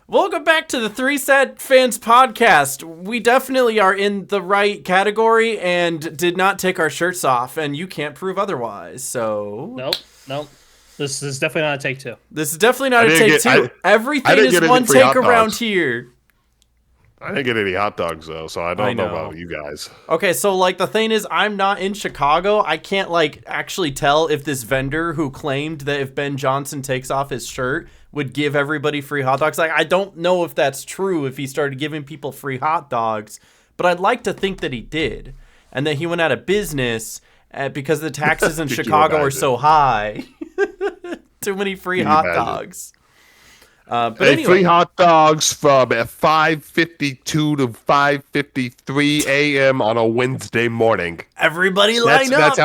Welcome back to the ThreeSadFans podcast. We definitely are in the right category and did not take our shirts off, and you can't prove otherwise. So Nope. This is definitely not a take two. This is definitely not a take two. Everything is one take around here. I didn't get any hot dogs though, so I don't know about you guys. Okay, so like the thing is, I'm not in Chicago. I can't like actually tell if this vendor who claimed that if Ben Johnson takes off his shirt would give everybody free hot dogs. Like, I don't know if that's true, if he started giving people free hot dogs, but I'd like to think that he did, and that he went out of business because the taxes in Chicago are so high. Too many free hot dogs. But anyway. Free hot dogs from 5:52 to 5:53 a.m. on a Wednesday morning. Everybody line up.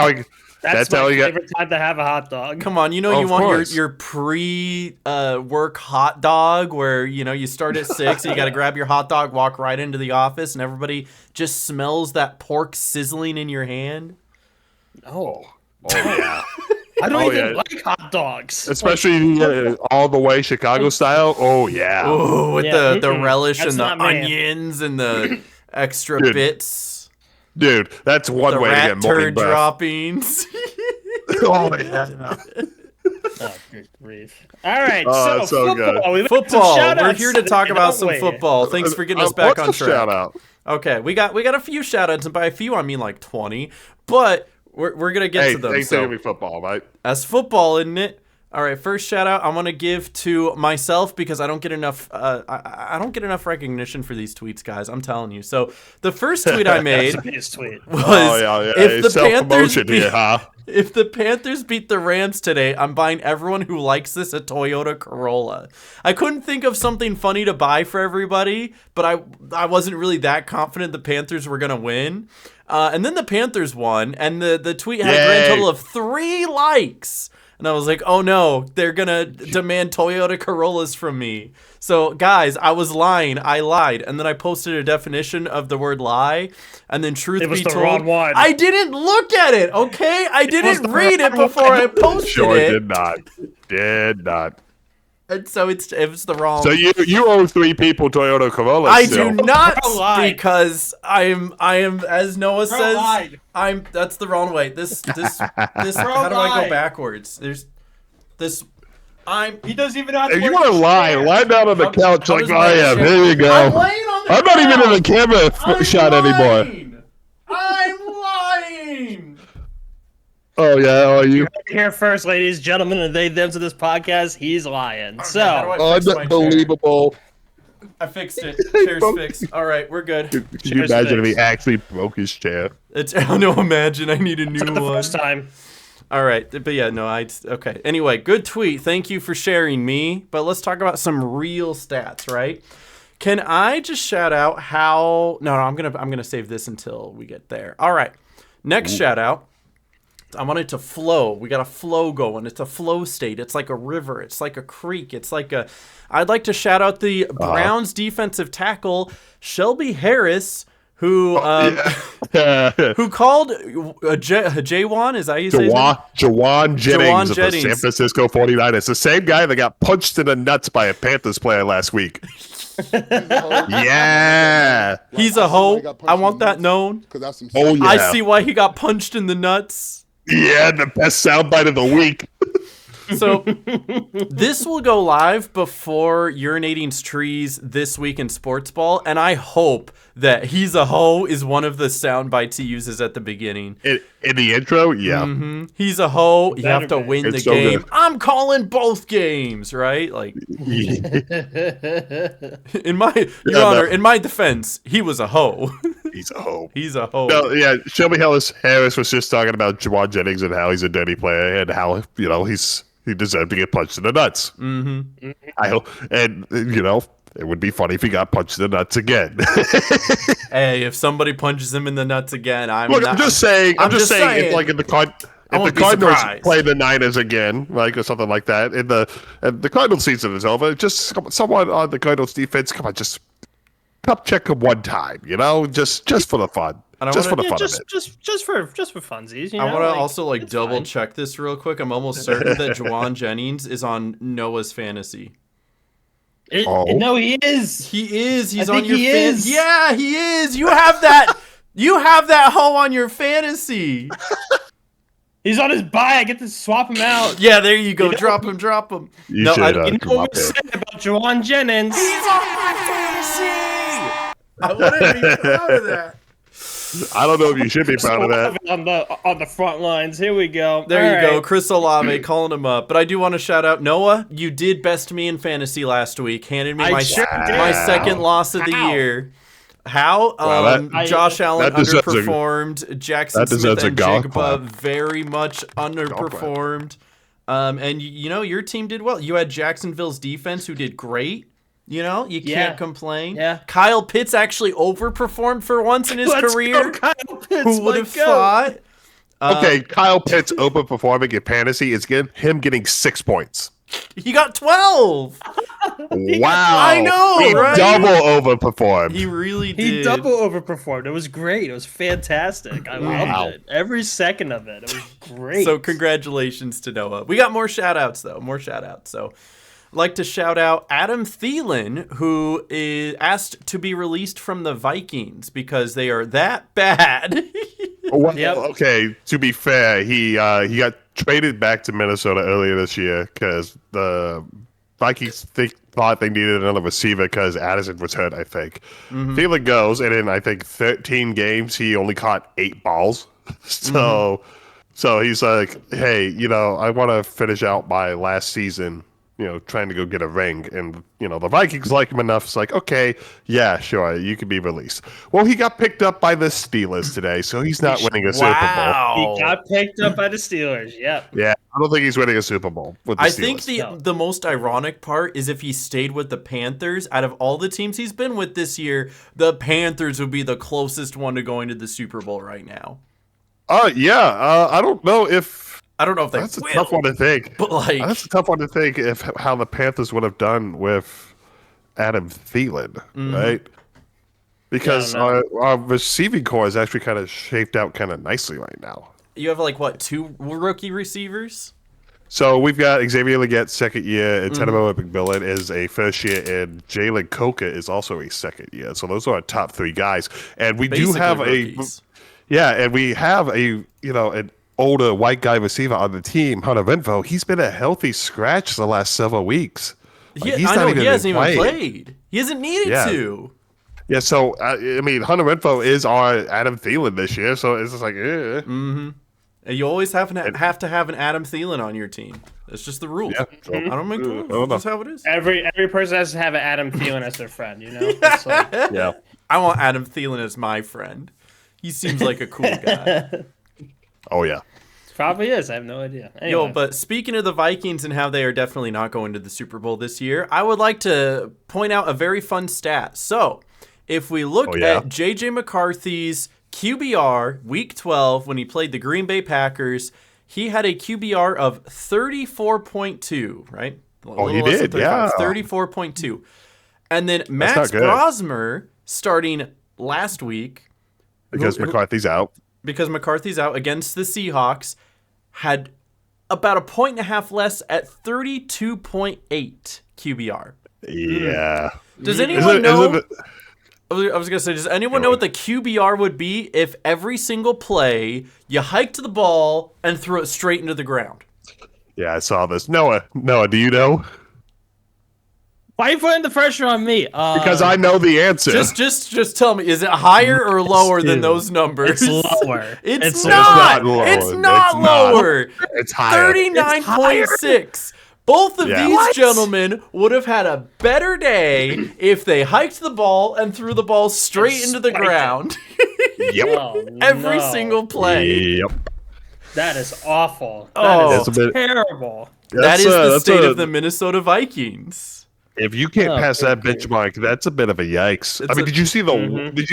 That's my favorite time to have a hot dog. Come on, you want your pre-work hot dog where, you start at 6 and you got to grab your hot dog, walk right into the office, and everybody just smells that pork sizzling in your hand. Oh yeah. I don't even like hot dogs. Especially all the way Chicago style. Oh, yeah. Oh, with the relish and the onions and the extra bits. Dude, that's one way to get morning breath. Droppings. Oh, yeah. Oh, good grief. All right, so football. Football. We're here to talk about some football. Thanks for getting us back on track. Shout out? Okay, we got a few shout outs, and by a few I mean like 20, but we're gonna get to them. Hey, so be football, right? That's football, isn't it? All right, first shout out I want to give to myself because I don't get enough I don't get enough recognition for these tweets, guys. I'm telling you. So the first tweet I made was if the Panthers beat the Rams today, I'm buying everyone who likes this a Toyota Corolla. I couldn't think of something funny to buy for everybody, but I wasn't really that confident the Panthers were gonna win. And then the Panthers won, and the tweet had a grand total of 3 likes. And I was like, oh no, they're going to demand Toyota Corollas from me. So, guys, I was lying. I lied. And then I posted a definition of the word lie. And then truth be told, wrong one. I didn't look at it, okay? I didn't read it before I posted it. Did not. And so it was the wrong. So you owe 3 people Toyota Corollas. I do not, because I am as Noah says. That's the wrong way. This. How do I go backwards? There's this. He doesn't even have to. If you want to lie down on the couch like I am. Here you go. I'm not even in the camera shot anymore. I'm lying. Oh yeah, you heard it here first, ladies and gentlemen, and them to this podcast. He's lying. Okay, so unbelievable. I fixed it. Chair's fixed. All right, we're good. Can you imagine if he actually broke his chair? Imagine I need a new one. The first time. All right, but yeah, no, okay. Anyway, good tweet. Thank you for sharing me. But let's talk about some real stats, right? Can I just shout out how? No, I'm gonna save this until we get there. All right, next shout out. I want it to flow. We got a flow going. It's a flow state. It's like a river. It's like a creek. I'd like to shout out the Browns defensive tackle, Shelby Harris, who who called Jaywan, is that how you say it? Jawan Jennings of the San Francisco 49ers. The same guy that got punched in the nuts by a Panthers player last week. Yeah. He's a hoe. I want that known. Oh, yeah. I see why he got punched in the nuts. Yeah, the best soundbite of the week. So this will go live before Urinating's Trees This Week in Sports Ball, and I hope that he's a hoe is one of the sound bites he uses at the beginning. In the intro? Yeah. Mm-hmm. He's a hoe. You have to win the game. Good. I'm calling both games, right? Like, in my defense, he was a hoe. He's a hoe. He's a hoe. No, yeah, Shelby Harris was just talking about Jawan Jennings and how he's a dirty player and how, he deserved to get punched in the nuts. Mm-hmm. I hope, and it would be funny if he got punched in the nuts again. Hey, if somebody punches him in the nuts again, I'm just saying. It's like if the Cardinals play the Niners again, like, or something like that, and the Cardinals season is over, just someone on the Cardinals defense, come on, just check him one time, just for the fun. Just for funsies. I want to also double check this real quick. I'm almost certain that Jawan Jennings is on Noah's fantasy. No, he is. He is. He's I on think your he fan. is. Yeah, he is. You have that. You have that hoe on your fantasy. He's on his bye. I get to swap him out. Yeah, there you go. You know- Drop him. You No, should You know come what up we here. said about Juwan Jennings? He's on my fantasy. I wouldn't be proud of that. I don't know if you should be proud of that. On the front lines. Here we go. There All you go, right. Chris Olave calling him up. But I do want to shout out Noah. You did best me in fantasy last week. Handed me I my sure did. my second loss of the How? year. How? Well, Josh Allen that deserves underperformed. Jackson that Smith deserves a and golf Jigba clap. very much underperformed. And you know your team did well. You had Jacksonville's defense who did great. You know, you can't complain. Yeah. Kyle Pitts actually overperformed for once in his Let's career. go, Kyle Pitts. Who would have Let's go. thought? Okay, Kyle Pitts overperforming in fantasy is him getting 6 points. He got 12. Wow. I know, he right? double overperformed. He really did. He double overperformed. It was great. It was fantastic. I loved it. Every second of it. It was great. So congratulations to Noah. We got more shout outs though. More shout outs. So I'd like to shout out Adam Thielen, who is asked to be released from the Vikings because they are that bad. Well, Yep. okay, to be fair, he got traded back to Minnesota earlier this year because the Vikings thought they needed another receiver because Addison was hurt, I think. Thielen goes, and in, I think, 13 games, he only caught 8 balls. So he's like, hey, I want to finish out my last season, trying to go get a ring. And, the Vikings like him enough. It's like, okay, yeah, sure, you can be released. Well, he got picked up by the Steelers today, so he's not winning a Super Bowl. Wow. He got picked up by the Steelers. Yep. Yeah, I don't think he's winning a Super Bowl with the I Steelers. think the most ironic part is if he stayed with the Panthers, out of all the teams he's been with this year, the Panthers would be the closest one to going to the Super Bowl right now. Yeah, I don't know if... I don't know if they That's a will, tough one to think. but like That's a tough one to think if how the Panthers would have done with Adam Thielen, right? Because Yeah, our receiving core is actually kind of shaped out kind of nicely right now. you have like what, 2 rookie receivers? So we've got Xavier Leggett, second year, and Tenemo McMillan is a first year, and Jalen Coca is also a second year. So those are our top 3 guys. And we do Basically have rookies. and we have an older white guy receiver on the team, Hunter Renfro. He's been a healthy scratch the last several weeks. Like, I know he hasn't even playing. played. He hasn't needed to. Yeah, so Hunter Renfro is our Adam Thielen this year, so it's just like, And you always have to have an Adam Thielen on your team. That's just the rule. Yeah. I don't make the rules. know. That's how it is. Every person has to have an Adam Thielen as their friend, It's like, yeah. I want Adam Thielen as my friend. He seems like a cool guy. Oh yeah. probably is. I have no idea. Anyway. Yo, but speaking of the Vikings and how they are definitely not going to the Super Bowl this year, I would like to point out a very fun stat. So, if we look at J.J. McCarthy's QBR week 12 when he played the Green Bay Packers, he had a QBR of 34.2, right? Oh, he did, yeah. 34.2. And then Max good. Brosmer, starting last week, Because McCarthy's out. because McCarthy's out against the Seahawks, had about a 1.5 less at 32.8 QBR. Yeah. Does anyone know? Isn't it, I was gonna say, does anyone know what the QBR would be if every single play you hiked the ball and threw it straight into the ground? yeah, I saw this. Noah, do you know? Why are you putting the pressure on me? Because I know the answer. Just tell me, is it higher or lower than those numbers? It's lower. It's not not. lower. It's not It's not. lower. It's higher. 39.6. Both of these gentlemen would have had a better day if they hiked the ball and threw the ball straight into the spiked it. ground. Yep. Oh, Every no. single play. Yep. That is awful. Oh. That That's a is bit- terrible. That is the that's state of the Minnesota Vikings. If you can't Oh, pass that good benchmark, that's a bit of a yikes. It's I mean, a- did you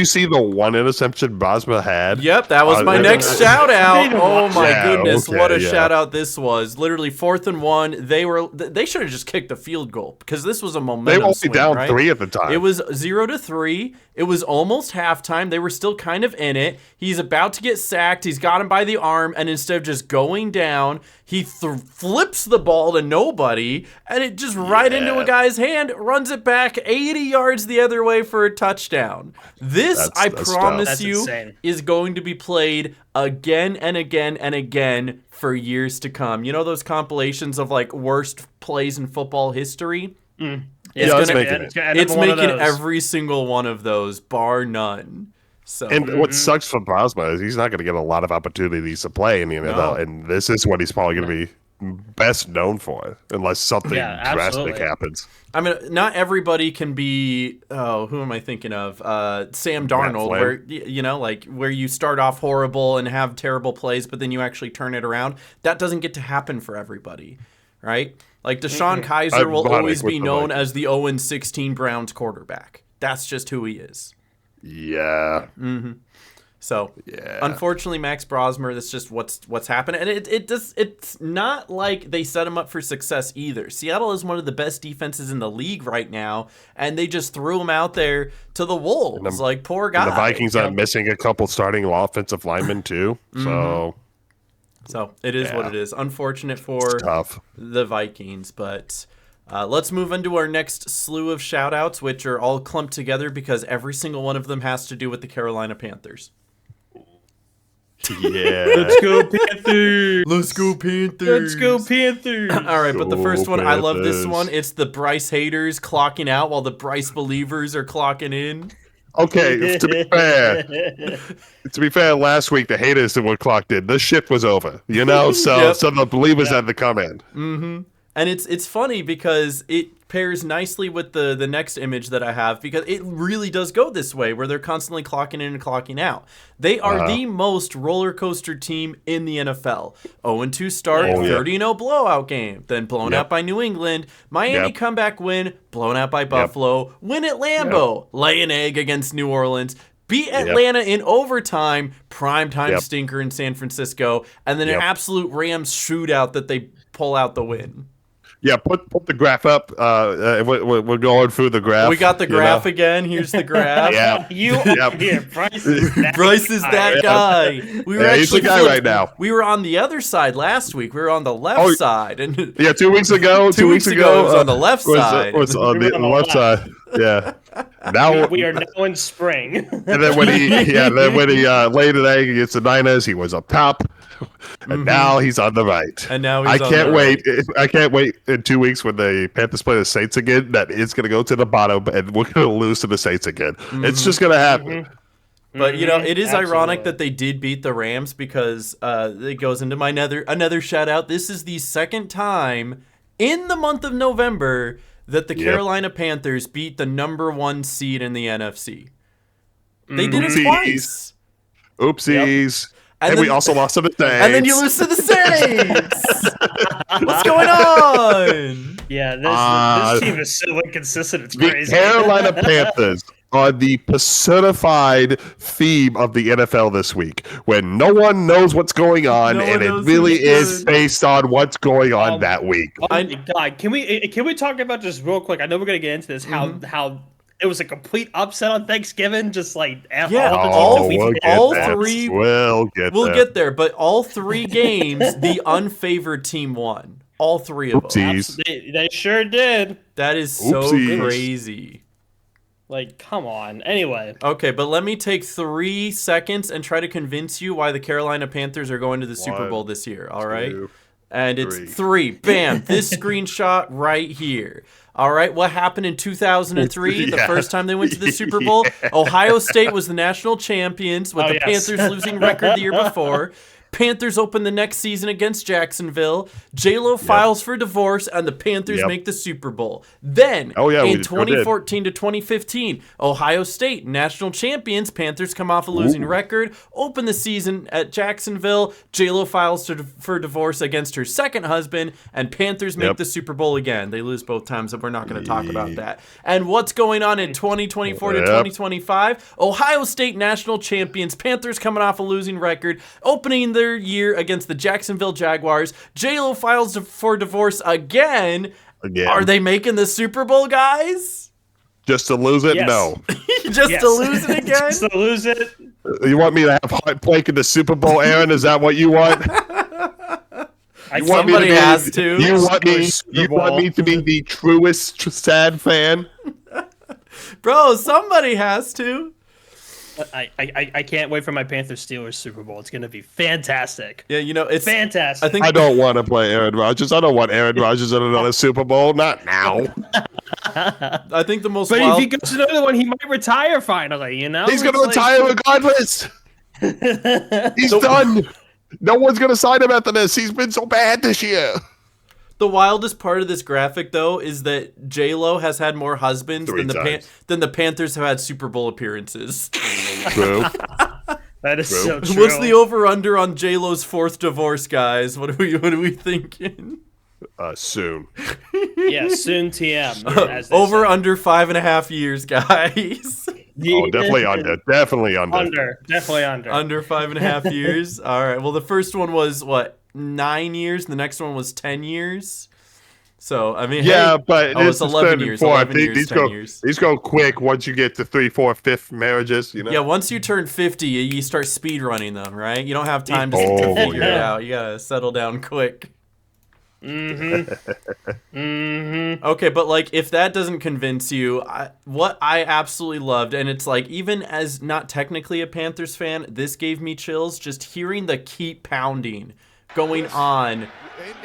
see the one interception Bosma had? Yep, that was my next shout out. Oh my Yeah, goodness, okay, what a yeah. shout out this was. Literally 4th and 1. They should have just kicked the field goal because this was a They momentum were only swing, down right? 3 at the time. It was 0-3. It was almost halftime. They were still kind of in it. He's about to get sacked. He's got him by the arm, and instead of just going down, he flips the ball to nobody, and it just right into a guy's hand. and runs it back 80 yards the other way for a touchdown. I promise you, is going to be played again and again and again for years to come. You know those compilations of like worst plays in football history? It's making every single one of those, bar none. So, and what sucks for Brosma is he's not going to get a lot of opportunities to play in the NFL, and this is what he's probably going to be best known for, unless something drastic happens. I mean, not everybody can be. Oh, who am I thinking of? Sam Darnold, where where you start off horrible and have terrible plays, but then you actually turn it around. That doesn't get to happen for everybody, right? Like Deshaun Kaiser will always be known as the 0-16 Browns quarterback. That's just who he is. Yeah. Mm-hmm. So, unfortunately, Max Brosmer, that's just what's happened. And it's not like they set him up for success either. Seattle is one of the best defenses in the league right now, and they just threw him out there to the wolves. Like, poor guy. The Vikings are missing a couple starting offensive linemen, too. So, it is what it is. Unfortunate for the Vikings, but... let's move into our next slew of shout-outs, which are all clumped together because every single one of them has to do with the Carolina Panthers. Yeah. Let's go Panthers! Let's go Panthers! Let's go Panthers! All right, but the first one, I love this one. It's the Bryce haters clocking out while the Bryce believers are clocking in. Okay, to be fair, last week the haters that were clocked in. The shift was over, so some of the believers had to come in. Mm-hmm. And it's funny because it pairs nicely with the next image that I have because it really does go this way where they're constantly clocking in and clocking out. They are the most roller coaster team in the NFL. 0-2 start, 30-0 blowout game, then blown out by New England, Miami comeback win, blown out by Buffalo, win at Lambeau, lay an egg against New Orleans, beat Atlanta in overtime, primetime stinker in San Francisco, and then an absolute Rams shootout that they pull out the win. Yeah, put the graph up. We're going through the graph. We got the graph again. Here's the graph. Bryce is that guy. He's the guy right now. We were on the other side last week. We were on the left side. And 2 weeks ago. 2 weeks ago, it was on the left side. Was on the left side. Yeah. Now we are now in spring. And then when he laid an egg against the Niners, he was up top. And now he's on the right. And now I can't wait in 2 weeks when the Panthers play the Saints again. That it's going to go to the bottom, and we're going to lose to the Saints again. It's just going to happen. But it is ironic that they did beat the Rams because it goes into my another shout out. This is the second time in the month of November that the Carolina Panthers beat the number 1 seed in the NFC. They did it twice. Oopsies. And we also lost to the Saints. And then you lose to the Saints. What's going on? Yeah, this team is so inconsistent. It's crazy. The Carolina Panthers are the personified theme of the NFL this week, when no one knows what's going on, and it really is based on what's going on that week. Oh my God, can we talk about just real quick? I know we're gonna get into this. How it was a complete upset on Thanksgiving, just like all three. We'll get there, but all 3 games, the unfavored team won. All 3 of them. They sure did. That is so crazy. Like, come on. Anyway. Okay, but let me take 3 seconds and try to convince you why the Carolina Panthers are going to the Super Bowl this year. All right, and it's 3. Bam! This screenshot right here. All right, what happened in 2003, the first time they went to the Super Bowl? Ohio State was the national champions with the Panthers losing record the year before. Panthers open the next season against Jacksonville. J-Lo files for divorce, and the Panthers make the Super Bowl. Then, in 2014 to 2015, Ohio State, national champions. Panthers come off a losing record, open the season at Jacksonville. J-Lo files for divorce against her second husband, and Panthers make the Super Bowl again. They lose both times, and we're not going to talk about that. And what's going on in 2024 to 2025? Ohio State, national champions. Panthers coming off a losing record, opening their year against the Jacksonville Jaguars. J-Lo files for divorce again. Are they making the Super Bowl, guys? Just to lose it? Yes. No. To lose it again? Just to lose it? You want me to have Heartbreak in the Super Bowl, Aaron? Is that what you want? Somebody has to. You want me to be the truest sad fan? Bro, somebody has to. I can't wait for my Panthers Steelers Super Bowl. It's gonna be fantastic. Yeah, it's fantastic. I don't want to play Aaron Rodgers. I don't want Aaron Rodgers in another Super Bowl. Not now. I think the most. But if he goes to another one, he might retire finally. He's gonna retire regardless. He's done. No one's gonna sign him after this. He's been so bad this year. The wildest part of this graphic, though, is that J-Lo has had more husbands than the Panthers have had Super Bowl appearances. True. That is so true. What's the over/under on J-Lo's 4th divorce, guys? What are we thinking? Soon. Yeah, soon TM. Over/under 5.5 years, guys. Oh, definitely under. Definitely under. Definitely under. Under 5.5 years. All right. Well, the first one was what, 9 years. The next one was 10 years. So I mean, yeah, but it's 11 years. 11 years. 10 years. These go quick once you get to 3, 4, 5 marriages. Yeah, once you turn 50, you start speed running them. Right? You don't have time to figure it out. You gotta settle down quick. Okay, but if that doesn't convince you, what I absolutely loved, and it's even as not technically a Panthers fan, this gave me chills just hearing the keep pounding going on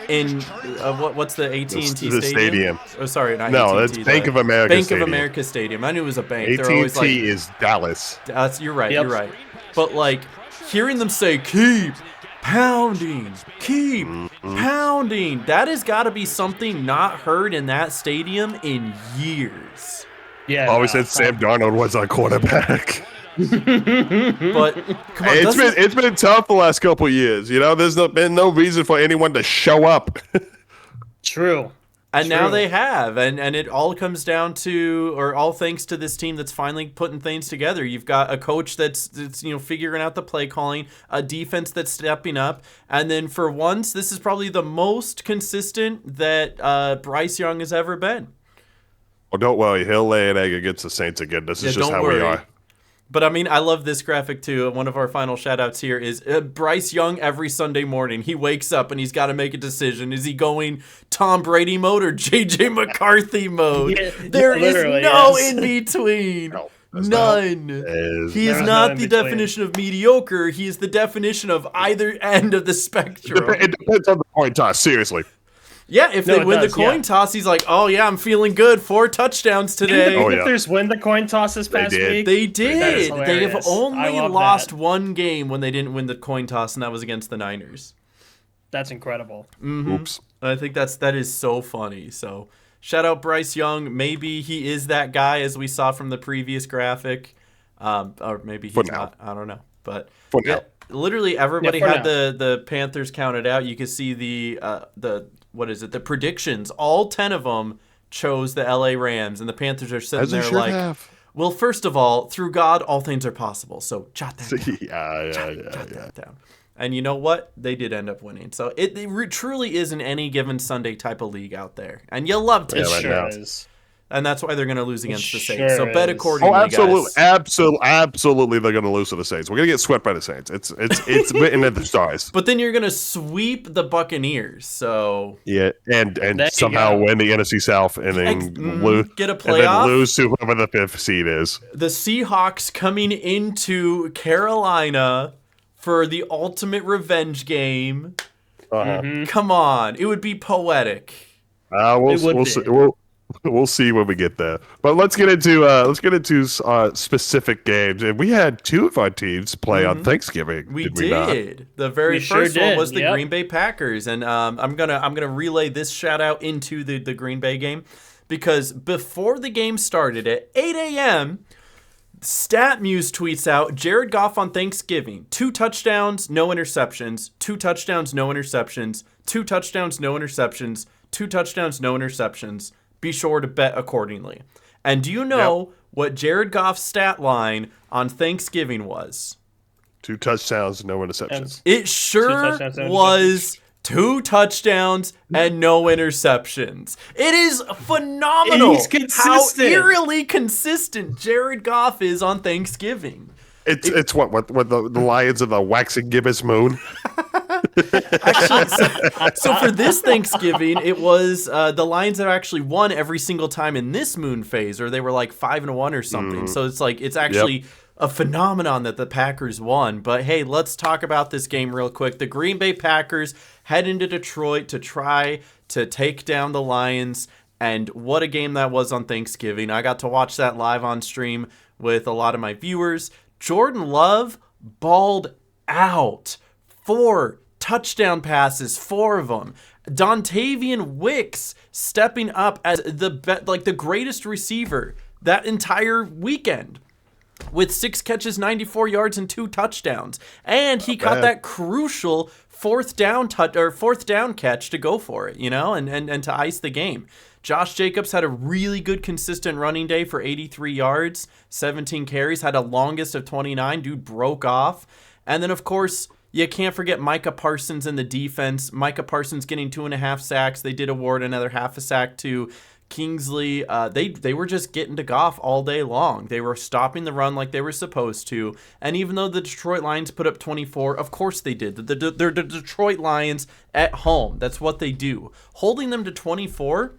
in what's the AT&T Stadium? Oh, sorry, not no, AT&T. It's Bank of America. Bank of America Stadium. I knew it was a bank. AT&T is Dallas. You're right. Yep. You're right. But hearing them say keep pounding, keep pounding. That has got to be something not heard in that stadium in years. Yeah. Always said Sam Darnold was our quarterback. But come on, it's been tough the last couple of years. There's been no reason for anyone to show up. True. And now they have, and it all comes down to, or all thanks to this team that's finally putting things together. You've got a coach that's figuring out the play calling, a defense that's stepping up, and then for once, this is probably the most consistent that Bryce Young has ever been. Well, don't worry, he'll lay an egg against the Saints again. This is just how we are. But I mean, I love this graphic too. One of our final shout outs here is Bryce Young every Sunday morning. He wakes up and he's got to make a decision. Is he going Tom Brady mode or JJ McCarthy mode? There is no in between. No, none. He is not the definition of mediocre. He is the definition of either end of the spectrum. It depends on the coin toss, seriously. Yeah, if they win the coin toss, he's like, oh, yeah, I'm feeling good. 4 touchdowns today. Didn't the Panthers win the coin toss this past week? They did. They have only lost one game when they didn't win the coin toss, and that was against the Niners. That's incredible. Mm-hmm. Oops. I think that is so funny. So shout out Bryce Young. Maybe he is that guy, as we saw from the previous graphic. Or maybe he's not. I don't know. But literally everybody had the Panthers counted out. You could see the the predictions. All 10 of them chose the LA Rams, and the Panthers are sitting there well, first of all, through God, all things are possible. So jot that down. Jot that down. And you know what? They did end up winning. So it truly is an any given Sunday type of league out there, and you love to. It sure is. And that's why they're going to lose against the Saints. So bet accordingly, absolutely, guys. Absolutely, they're going to lose to the Saints. We're going to get swept by the Saints. It's written in the stars. But then you're going to sweep the Buccaneers. So yeah, and somehow win the NFC South and then get a playoff, and then lose to whoever the 5th seed is. The Seahawks coming into Carolina for the ultimate revenge game. Come on, it would be poetic. We'll see when we get there. But let's get into specific games. And we had 2 of our teams play on Thanksgiving. We did. The very first one was the Green Bay Packers, and I'm gonna relay this shout out into the Green Bay game because before the game started at 8 a.m. StatMuse tweets out Jared Goff on Thanksgiving: 2 touchdowns, no interceptions. 2 touchdowns, no interceptions. 2 touchdowns, no interceptions. 2 touchdowns, no interceptions. Be sure to bet accordingly. And do you know what Jared Goff's stat line on Thanksgiving was? 2 touchdowns, no interceptions. It sure was 2 touchdowns and no interceptions. It is phenomenal how eerily consistent Jared Goff is on Thanksgiving. It's what the Lions of the waxing gibbous moon. Actually, so for this Thanksgiving, it was the Lions have actually won every single time in this moon phase, or they were like 5-1 or something. So it's actually a phenomenon that the Packers won. But hey, let's talk about this game real quick. The Green Bay Packers head into Detroit to try to take down the Lions. And what a game that was on Thanksgiving. I got to watch that live on stream with a lot of my viewers. Jordan Love balled out. 4 touchdown passes, 4 of them. Dontavian Wicks stepping up as the greatest receiver that entire weekend with 6 catches, 94 yards, and 2 touchdowns. And he caught that crucial fourth down catch to go for it, and to ice the game. Josh Jacobs had a really good consistent running day for 83 yards, 17 carries, had a longest of 29. Dude broke off. And then, of course, you can't forget Micah Parsons in the defense. Micah Parsons getting 2.5 sacks. They did award another half a sack to Kingsley. They were just getting to Goff all day long. They were stopping the run like they were supposed to. And even though the Detroit Lions put up 24, of course they did. They're the Detroit Lions at home. That's what they do. Holding them to 24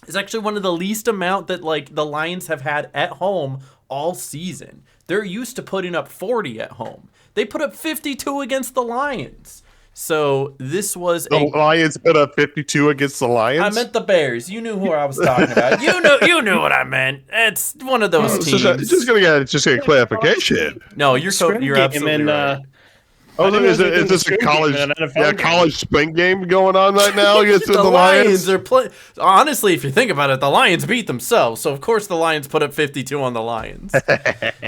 is actually one of the least amount that the Lions have had at home all season. They're used to putting up 40 at home. They put up 52 against the Lions. So this was the Lions put up 52 against the Lions. I meant the Bears. You knew who I was talking about. You knew what I meant. It's one of those teams. Just gonna get clarification. No, you're absolutely right. Is this a college spring game going on right now against the Lions? Are playing. Honestly, if you think about it, the Lions beat themselves, so of course the Lions put up 52 on the Lions.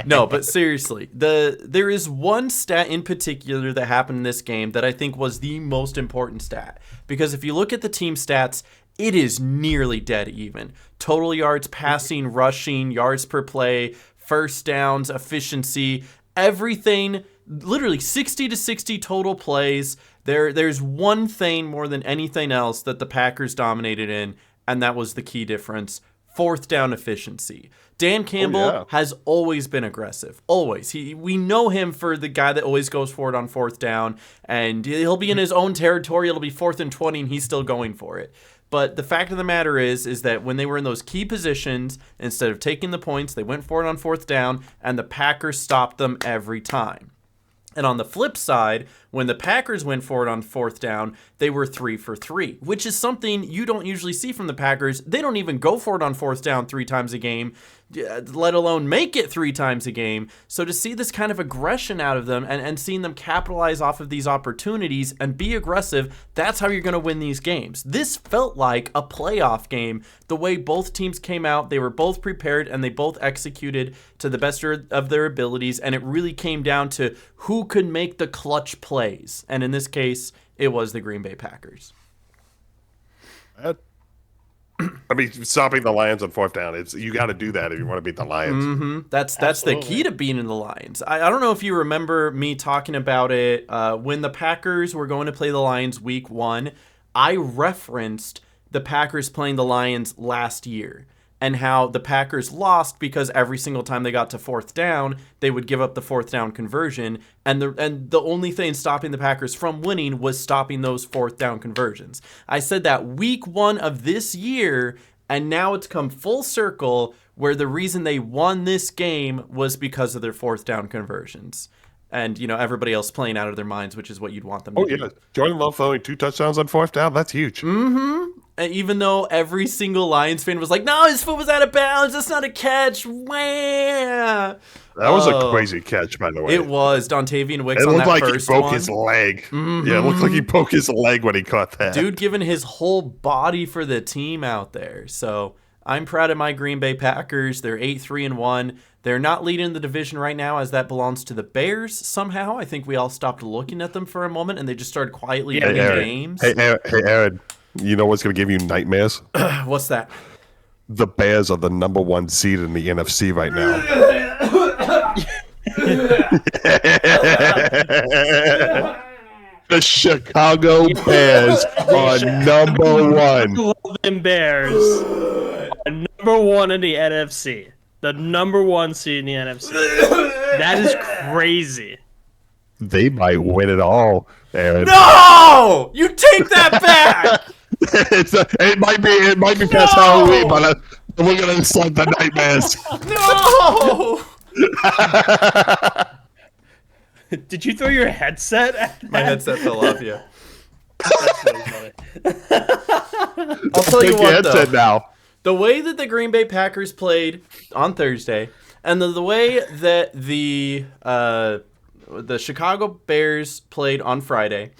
No, but seriously, there is one stat in particular that happened in this game that I think was the most important stat, because if you look at the team stats, it is nearly dead even. Total yards passing, rushing, yards per play, first downs, efficiency, everything. Literally 60 to 60 total plays. There's one thing more than anything else that the Packers dominated in, and that was the key difference: fourth down efficiency. Dan Campbell has always been aggressive. Always. We know him for the guy that always goes for it on fourth down, and he'll be in his own territory. It'll be 4th and 20, and he's still going for it. But the fact of the matter is that when they were in those key positions, instead of taking the points, they went for it on fourth down, and the Packers stopped them every time. And on the flip side, when the Packers went for it on fourth down, they were 3 for 3, which is something you don't usually see from the Packers. They don't even go for it on fourth down 3 times a game, let alone make it 3 times a game. So to see this kind of aggression out of them and seeing them capitalize off of these opportunities and be aggressive, that's how you're going to win these games. This felt like a playoff game. The way both teams came out, they were both prepared and they both executed to the best of their abilities, and it really came down to who could make the clutch plays. And in this case, it was the Green Bay Packers. I mean, stopping the Lions on fourth down, you got to do that if you want to beat the Lions. Mm-hmm. That's the key to beating the Lions. I don't know if you remember me talking about it when the Packers were going to play the Lions week 1. I referenced the Packers playing the Lions last year and how the Packers lost because every single time they got to fourth down, they would give up the fourth down conversion. And the only thing stopping the Packers from winning was stopping those fourth down conversions. I said that week 1 of this year, and now it's come full circle where the reason they won this game was because of their fourth down conversions. And, everybody else playing out of their minds, which is what you'd want them to do. Oh, yeah. Jordan Love throwing 2 touchdowns on fourth down, that's huge. Mm-hmm. And even though every single Lions fan was like, no, his foot was out of bounds, that's not a catch. Wah! That was a crazy catch, by the way. It was. Dontavian Wicks on that first one. It looked like he broke his leg. Mm-hmm. Yeah, it looked like he broke his leg when he caught that. Dude giving his whole body for the team out there. So I'm proud of my Green Bay Packers. They're 8-3-1. They're not leading the division right now, as that belongs to the Bears somehow. I think we all stopped looking at them for a moment, and they just started quietly winning games. Hey, Aaron, you know what's going to give you nightmares? What's that? The Bears are the number 1 seed in the NFC right now. The Chicago Bears are number 1. Golden Bears are number 1 in the NFC. The number 1 seed in the NFC. That is crazy. they might win it all. Aaron. No! You take that back! It might be past Halloween, but we're going to start the nightmares. No! Did you throw your headset at that? My headset fell off, yeah. That's really funny. I'll tell you what, though. Now. The way that the Green Bay Packers played on Thursday, and the way that the Chicago Bears played on Friday,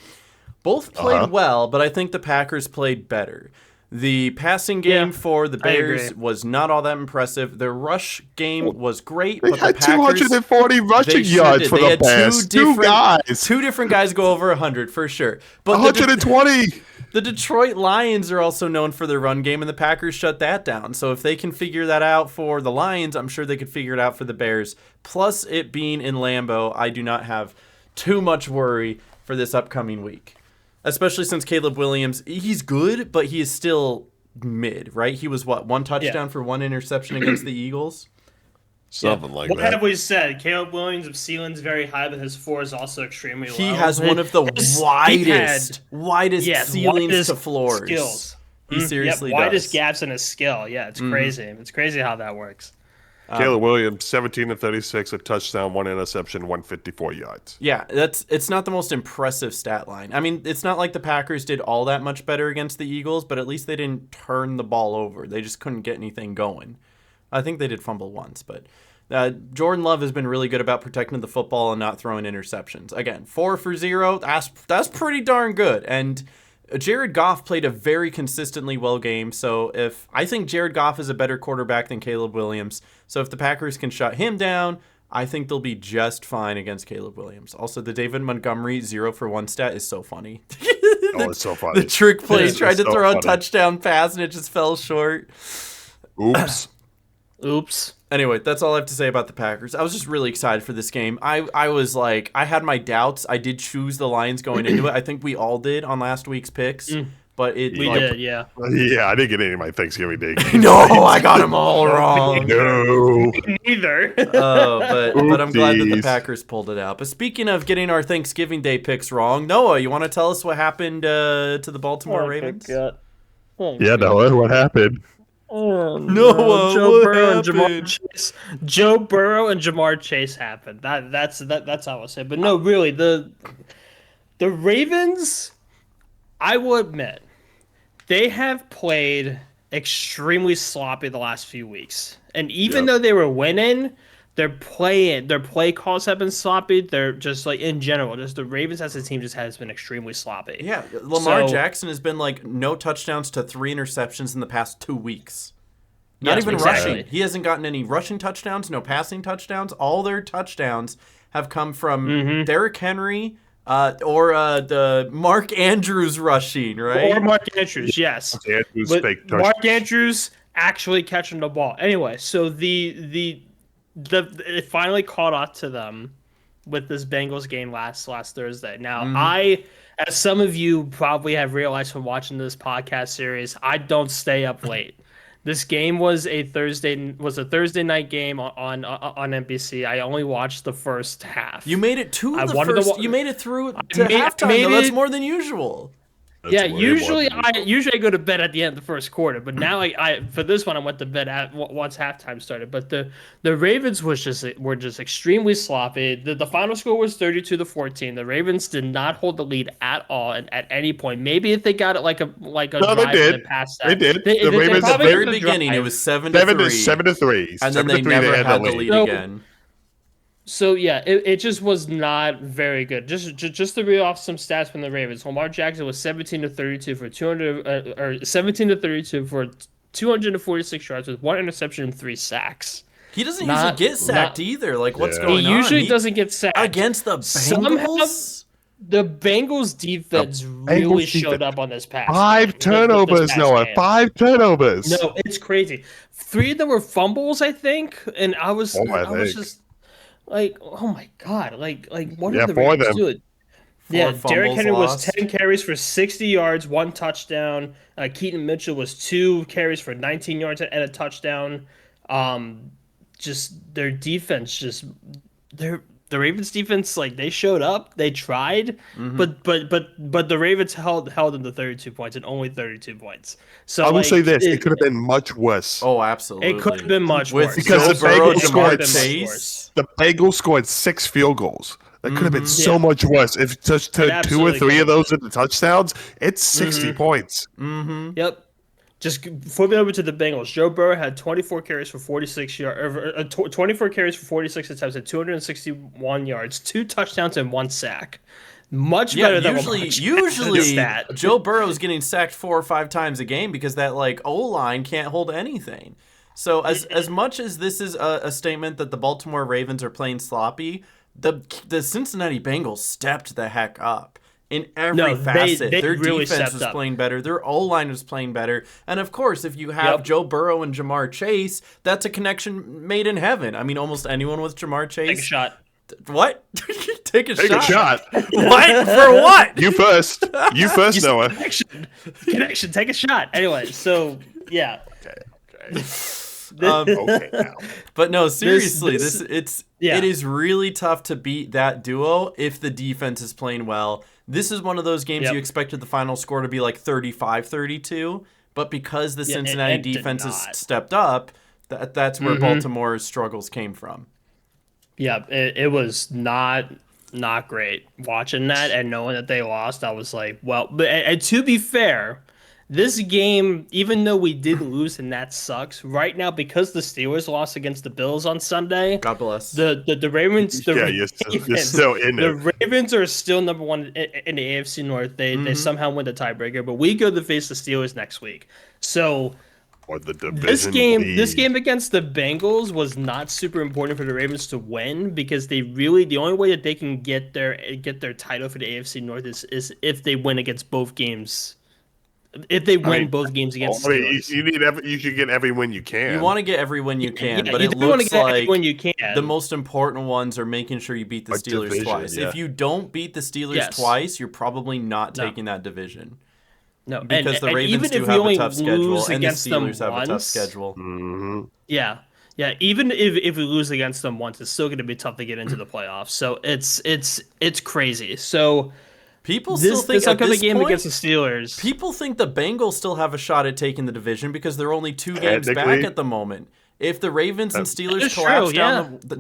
both played well, but I think the Packers played better. The passing game for the Bears was not all that impressive. Their rush game was great, but the Packers 240 rushing yards for the Bears. Two different guys go over 100 for sure. But 120. The Detroit Lions are also known for their run game, and the Packers shut that down. So if they can figure that out for the Lions, I'm sure they could figure it out for the Bears. Plus, it being in Lambeau, I do not have too much worry for this upcoming week. Especially since Caleb Williams, he's good, but he is still mid, right? He was, one touchdown for one interception against the Eagles? Something like that. What have we said? Caleb Williams' ceiling's very high, but his floor is also extremely low. He has one of the widest ceilings to floors. Skills. He seriously does. Widest gaps in his skill. Yeah, it's crazy. It's crazy how that works. Caleb Williams, 17 to 36, a touchdown, one interception, 154 yards. Yeah, it's not the most impressive stat line. I mean, it's not like the Packers did all that much better against the Eagles, but at least they didn't turn the ball over. They just couldn't get anything going. I think they did fumble once, but Jordan Love has been really good about protecting the football and not throwing interceptions. Again, 4 for 0, that's pretty darn good. And Jared Goff played a very consistently well game, so I think Jared Goff is a better quarterback than Caleb Williams. So if the Packers can shut him down, I think they'll be just fine against Caleb Williams. Also, the David Montgomery 0 for 1 stat is so funny. It's so funny. The trick play tried to throw a touchdown pass and it just fell short. Oops. Anyway, that's all I have to say about the Packers. I was just really excited for this game. I was like, I had my doubts. I did choose the Lions going into it. I think we all did on last week's picks. But we did, yeah. Yeah, I didn't get any of my Thanksgiving Day. No, I got them all wrong. No. Neither. But I'm glad that the Packers pulled it out. But speaking of getting our Thanksgiving Day picks wrong, Noah, you want to tell us what happened to the Baltimore Ravens? Yeah, Noah, what happened? Oh, no, Joe Burrow and Jamar Chase happened. That's how I'll say. But no, really, the Ravens, I will admit, they have played extremely sloppy the last few weeks. And even though they were winning, their play calls have been sloppy. They're just like in general, just the Ravens as a team just has been extremely sloppy. Yeah, Lamar Jackson has been like no touchdowns to 3 interceptions in the past 2 weeks. Not even rushing. He hasn't gotten any rushing touchdowns, no passing touchdowns. All their touchdowns have come from Derrick Henry or the Mark Andrews rushing, right? Or Mark Andrews, yes. Mark Andrews actually catching the ball. Anyway, so it finally caught up to them with this Bengals game last Thursday. Now, as some of you probably have realized from watching this podcast series, I don't stay up late. This game was a Thursday night game on NBC. I only watched the first half. You made it you made it through to halftime. That's more than usual. Usually I go to bed at the end of the first quarter, but now I for this one I went to bed once halftime started. But the Ravens were just extremely sloppy. The final score was 32-14. The Ravens did not hold the lead at all at any point. Maybe if they got it like a drive they did. Past that. They did. The Ravens at the very beginning it was 7-3. 7-3. And then they never had the lead again. So yeah, it just was not very good. Just to read off some stats from the Ravens. Lamar Jackson was 17-32 for 17-32 for 246 yards with 1 interception and 3 sacks. He doesn't usually get sacked either. Like what's going on? He usually doesn't get sacked against the Bengals. Somehow, the Bengals defense really showed up on this pass. 5 turnovers, Noah. 5 turnovers. No, it's crazy. 3 of them were fumbles, I think, and I was just. Like, oh my god! Like, what are the Ravens doing? Derrick Henry was 10 carries for 60 yards, 1 touchdown. Keaton Mitchell was 2 carries for 19 yards and a touchdown. Just their defense, they're the Ravens defense, like they showed up, they tried, but the Ravens held them to 32 points and only 32 points. So I will say this: it could have been much worse. Oh, absolutely. It could have been much With worse because Joe the Burrow, Bengals Jamar scored Chase. The Bengals scored 6 field goals. That could have been so much worse. If just 2 or 3 of those into touchdowns, it's 60 points. Yep. Just flipping over to the Bengals. Joe Burrow had 24 carries for 46 yards, 24 carries for 46 attempts at 261 yards, 2 touchdowns and 1 sack. Much better than usually Joe Burrow's getting sacked 4 or 5 times a game because that O-line can't hold anything. So as much as this is a statement that the Baltimore Ravens are playing sloppy, the Cincinnati Bengals stepped the heck up in every facet. Their really defense was playing better. Their O-line was playing better. And of course, if you have Joe Burrow and Jamar Chase, that's a connection made in heaven. I mean, almost anyone with Jamar Chase. Take a shot. What? Take a shot. What? For what? You first. You first, Noah. Connection. Take a shot. Anyway, so yeah. Okay. Okay now. But no, seriously, it is really tough to beat that duo if the defense is playing well. This is one of those games you expected the final score to be like 35-32, but because the Cincinnati defense has stepped up, that's where Baltimore's struggles came from. Yeah, it was not great watching that and knowing that they lost. I was like, well, and to be fair, this game, even though we did lose and that sucks, right now because the Steelers lost against the Bills on Sunday. God bless. The Ravens. You're still in it. The Ravens are still number 1 in the AFC North. They somehow win the tiebreaker, but we go to face the Steelers next week. So or the this game against the Bengals was not super important for the Ravens to win because the only way that they can get their title for the AFC North is if they win against both games. If they win both games against the Steelers. You should get every win you can. You want to get every win you can, but you it looks like you can. The most important ones are making sure you beat the Steelers twice. Yeah. If you don't beat the Steelers twice, you're probably not taking that division. No, because the Ravens do have a tough schedule, and the Steelers have a tough schedule. Mm-hmm. Yeah. Even if we lose against them once, it's still going to be tough to get into the playoffs. So it's crazy. So people still think this upcoming game against the Steelers. People think the Bengals still have a shot at taking the division because they're only 2 games back at the moment. If the Ravens and Steelers collapse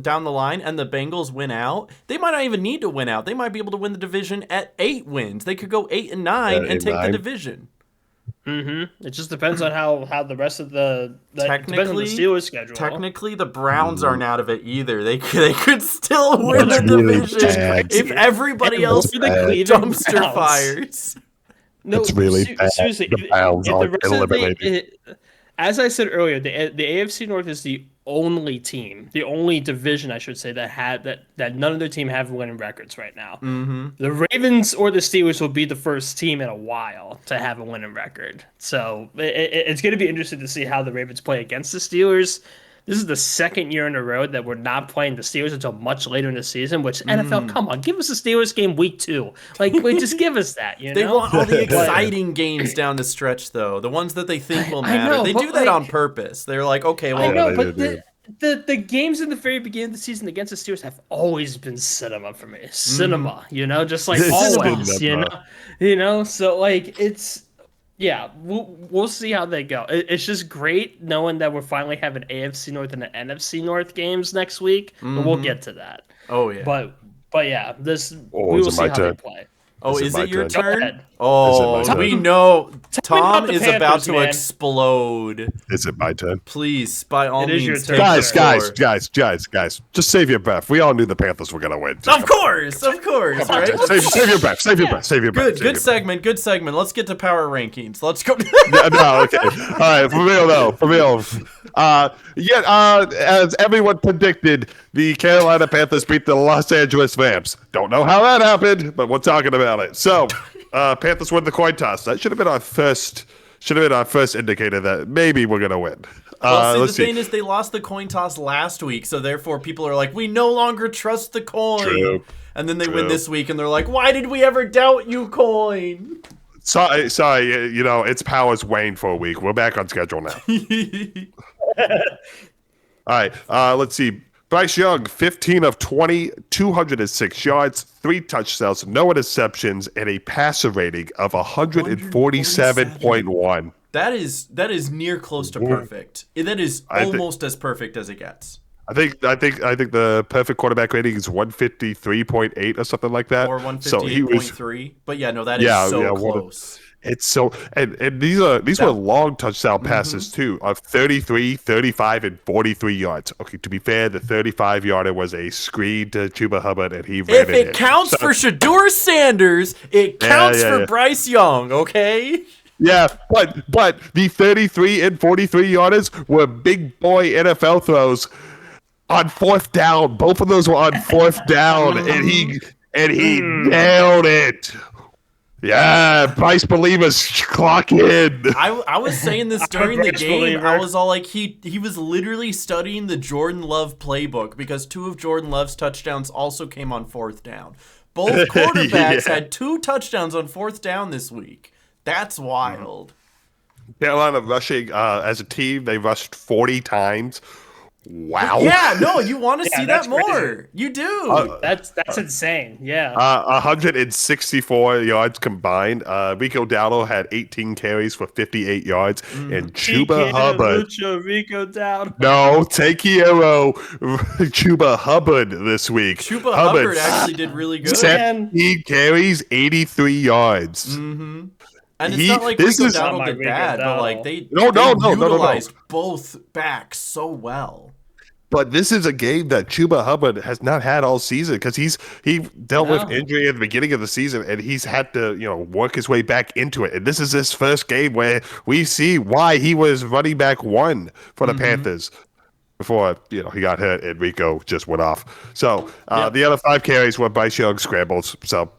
down the line and the Bengals win out, they might not even need to win out. They might be able to win the division at 8 wins. They could go 8-9 and take the division. It just depends on how the rest of the depends on the Steelers schedule. Technically, the Browns aren't out of it either. They could still win the division if everybody else dumpster fires. No, it's really bad. Seriously, the Browns are eliminated. As I said earlier, the AFC North is the only team, the only division, I should say, that none of their team have winning records right now. The Ravens or the Steelers will be the first team in a while to have a winning record. So it's going to be interesting to see how the Ravens play against the Steelers. This is the second year in a row that we're not playing the Steelers until much later in the season, which NFL, come on, give us a Steelers game week 2. Just give us that, They want all the exciting games down the stretch, though. The ones that they think will matter. They do that on purpose. They're like, okay, well... I know, but the games in the very beginning of the season against the Steelers have always been cinema for me. Cinema, just like always, So, it's... Yeah, we'll see how they go. It's just great knowing that we're finally having AFC North and an NFC North games next week, but we'll get to that. Oh yeah. But yeah, we will see how they play. Oh, is it your turn? Oh, we know Tom is about to explode. Is it my turn? Please, by all means, guys, just save your breath. We all knew the Panthers were going to win. Of course, right? Save your breath. Good segment. Let's get to power rankings. Let's go. Okay. All right, for real. As everyone predicted, the Carolina Panthers beat the Los Angeles Rams. Don't know how that happened, but we're talking about it. So, Panthers win the coin toss. That should have been our first indicator that maybe we're gonna win. The thing is, they lost the coin toss last week, so therefore people are like, we no longer trust the coin. True. And then they win this week, and they're like, why did we ever doubt you, coin? Sorry, its powers waned for a week. We're back on schedule now. All right, let's see. Bryce Young, 15 of 20, 206 yards, 3 touchdowns, no interceptions, and a passer rating of 147.1. That is near close to perfect. That is almost as perfect as it gets. I think the perfect quarterback rating is 153.8 or something like that. Or 158.3. But yeah, no, that is close. It's so and these were long touchdown passes too, of 33, 35, and 43 yards. Okay, to be fair, the 35-yarder was a screen to Chuba Hubbard, and he ran it in. If it counts for Shedeur Sanders, it counts for Bryce Young, okay? Yeah, but the 33 and 43 yarders were big boy NFL throws on 4th down. Both of those were on 4th down, and he nailed it. Yeah, Bryce believers, clock in. I was saying this during the game. I was all like, he was literally studying the Jordan Love playbook because 2 of Jordan Love's touchdowns also came on 4th down. Both quarterbacks had 2 touchdowns on 4th down this week. That's wild. Carolina rushing as a team, they rushed 40 times. Wow. Yeah, no, you want to see that more. Crazy. You do. That's insane. Yeah. 164 yards combined. Rico Dowdle had 18 carries for 58 yards. And Chuba Hubbard. Rico Dowdle. No, take hero Chuba Hubbard this week. Chuba Hubbard actually did really good. 17 carries, 83 yards. Mm-hmm. And it's not like Rico Dowdle did bad, but like they utilized both backs so well. But this is a game that Chuba Hubbard has not had all season because he dealt with injury at the beginning of the season, and he's had to work his way back into it. And this is his first game where we see why he was running back 1 for the Panthers before he got hurt and Rico just went off. So the other 5 carries were Bryce Young scrambles. So.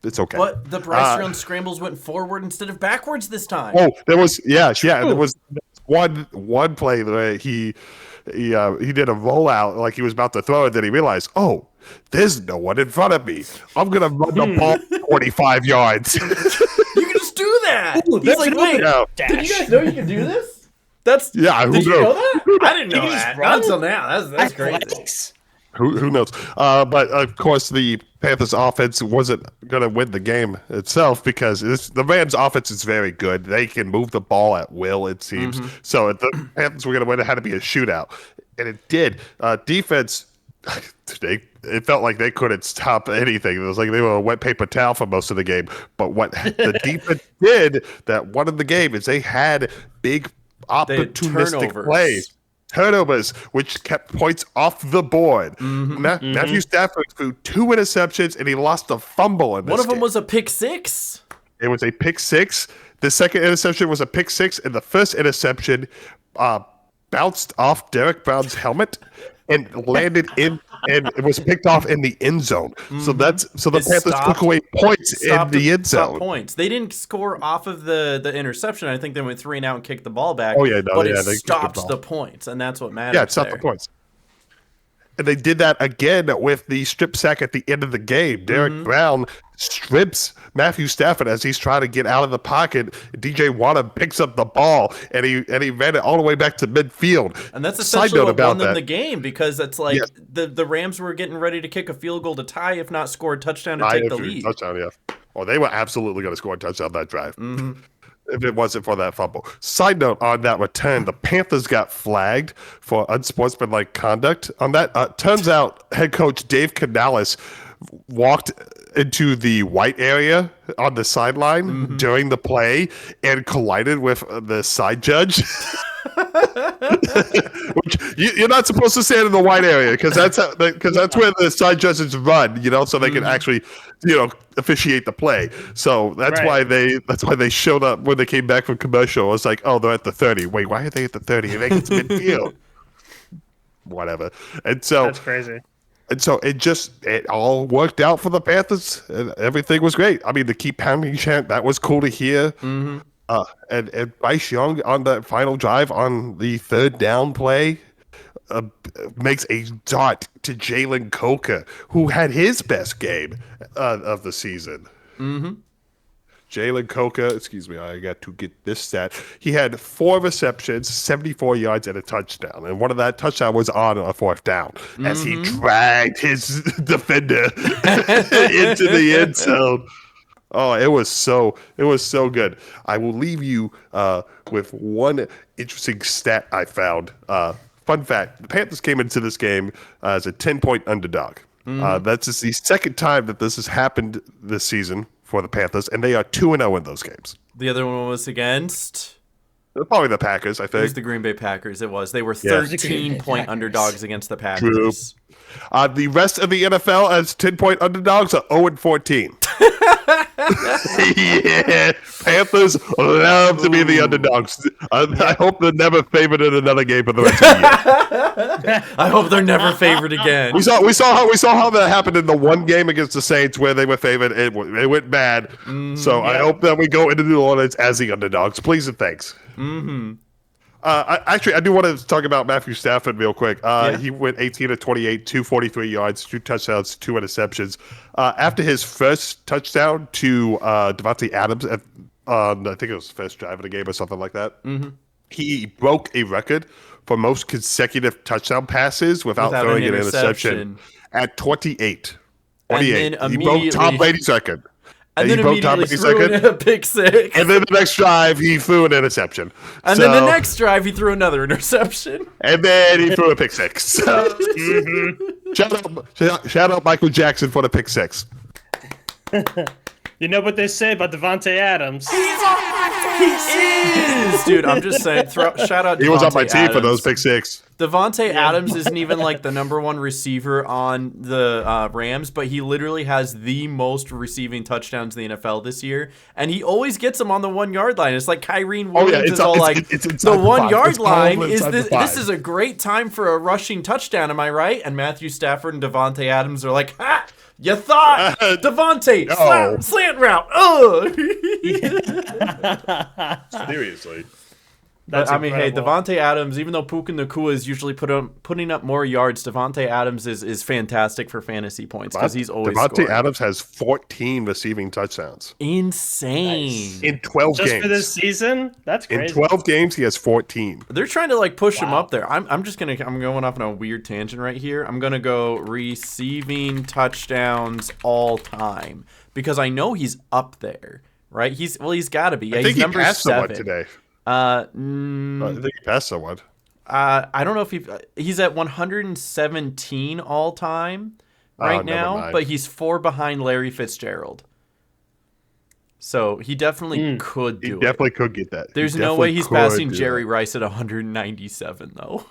It's okay. But the Bryce Young scrambles went forward instead of backwards this time. Oh, there was there was one play where he did a rollout like he was about to throw it, then he realized, oh, there's no one in front of me. I'm gonna run the ball 45 yards. You can just do that. Ooh, he's like, wait, did you guys know you could do this? Did you know that? I didn't know that. Not until now. That's crazy. Who knows? But of course, the Panthers' offense wasn't going to win the game itself because the Rams' offense is very good. They can move the ball at will, it seems. So if the Panthers were going to win, it had to be a shootout, and it did. Defense, it felt like they couldn't stop anything. It was like they were a wet paper towel for most of the game. But what the defense did that won in the game is they had big opportunistic plays. Turnovers, which kept points off the board. Matthew Stafford threw 2 interceptions, and he lost a fumble in this game. One of them was a pick 6. It was a pick 6. The second interception was a pick 6, and the first interception bounced off Derek Brown's helmet and landed in, and it was picked off in the end zone. So the Panthers took away points in the end zone. Points. They didn't score off of the interception. I think they went 3 and out and kicked the ball back. Oh yeah, but it stopped the points, and that's what matters. Yeah, it stopped the points. And they did that again with the strip sack at the end of the game. Derek Brown strips Matthew Stafford as he's trying to get out of the pocket. DJ Watt picks up the ball, and he ran it all the way back to midfield. And that's essentially what won them the game, because it's like the Rams were getting ready to kick a field goal to tie, if not score a touchdown to take the lead. Touchdown, yeah. Oh, they were absolutely going to score a touchdown that drive. If it wasn't for that fumble. Side note on that return, the Panthers got flagged for unsportsmanlike conduct on that. Turns out head coach Dave Canales walked into the white area on the sideline during the play and collided with the side judge. Which you're not supposed to stand in the white area because that's where the side judges run, so they can actually officiate the play. So that's why they showed up when they came back from commercial. It was like, oh, they're at the 30. Wait, why are they at the 30? They get to midfield. Whatever. And so that's crazy. And so it all worked out for the Panthers, and everything was great. I mean, the keep pounding chant, that was cool to hear. And Bryce Young on that final drive on the 3rd down play makes a dot to Jalen Coker, who had his best game of the season. Jalen Coca, excuse me, I got to get this stat. He had 4 receptions, 74 yards, and a touchdown. And one of that touchdown was on a 4th down as he dragged his defender into the end zone. Oh, it was so good. I will leave you with one interesting stat I found. Fun fact: the Panthers came into this game as a 10-point underdog. That's just the second time that this has happened this season for the Panthers, and they are 2-0 in those games. The other one was against? Probably the Packers, I think. It was the Green Bay Packers. It was. They were 13-point underdogs against the Packers. True. The rest of the NFL as 10-point underdogs are 0-14. Yeah, Panthers love to be the underdogs. I hope they're never favored in another game for the rest of the year. I hope they're never favored again. We saw how that happened in the one game against the Saints where they were favored. It went bad. So I hope that we go into New Orleans as the underdogs. Please and thanks. I do want to talk about Matthew Stafford real quick. He went 18 of 28, 243 yards, 2 touchdowns, 2 interceptions. After his first touchdown to Davante Adams, I think it was the first drive of the game or something like that, he broke a record for most consecutive touchdown passes without throwing an interception at 28. He broke Tom Brady's record. And then immediately threw in a pick six. And then the next drive, he threw an interception. And then the next drive, he threw another interception. And then he threw a pick six. So, shout out Michael Jackson for the pick six. You know what they say about Davante Adams? He is! Dude, I'm just saying, shout out Davante He was on my team Adams. for those pick six. Davante Adams isn't even like the number one receiver on the Rams, but he literally has the most receiving touchdowns in the NFL this year, and he always gets them on the 1 yard line. It's like Kyrene Williams is all like, the 1 yard line is this is a great time for a rushing touchdown, am I right? And Matthew Stafford and Davante Adams are like, ha! You thought, Davante, slant route. Seriously. I mean, hey, Davante Adams, even though Puka Nacua is usually putting up more yards, Davante Adams is fantastic for fantasy points because he's always Davante Adams has 14 receiving touchdowns. Insane. In 12 games. Just for this season? That's crazy. In 12 games, he has 14. They're trying to like push him up there. I'm going off on a weird tangent right here. I'm going to go receiving touchdowns all time because I know he's up there, right? He's got to be. Yeah, he's number 7 today. I think he passed someone. I don't know if he's at 117 all time right now, but he's 4 behind Larry Fitzgerald. So he definitely could do it. He definitely could get that. There's no way he's passing Jerry Rice at 197 though.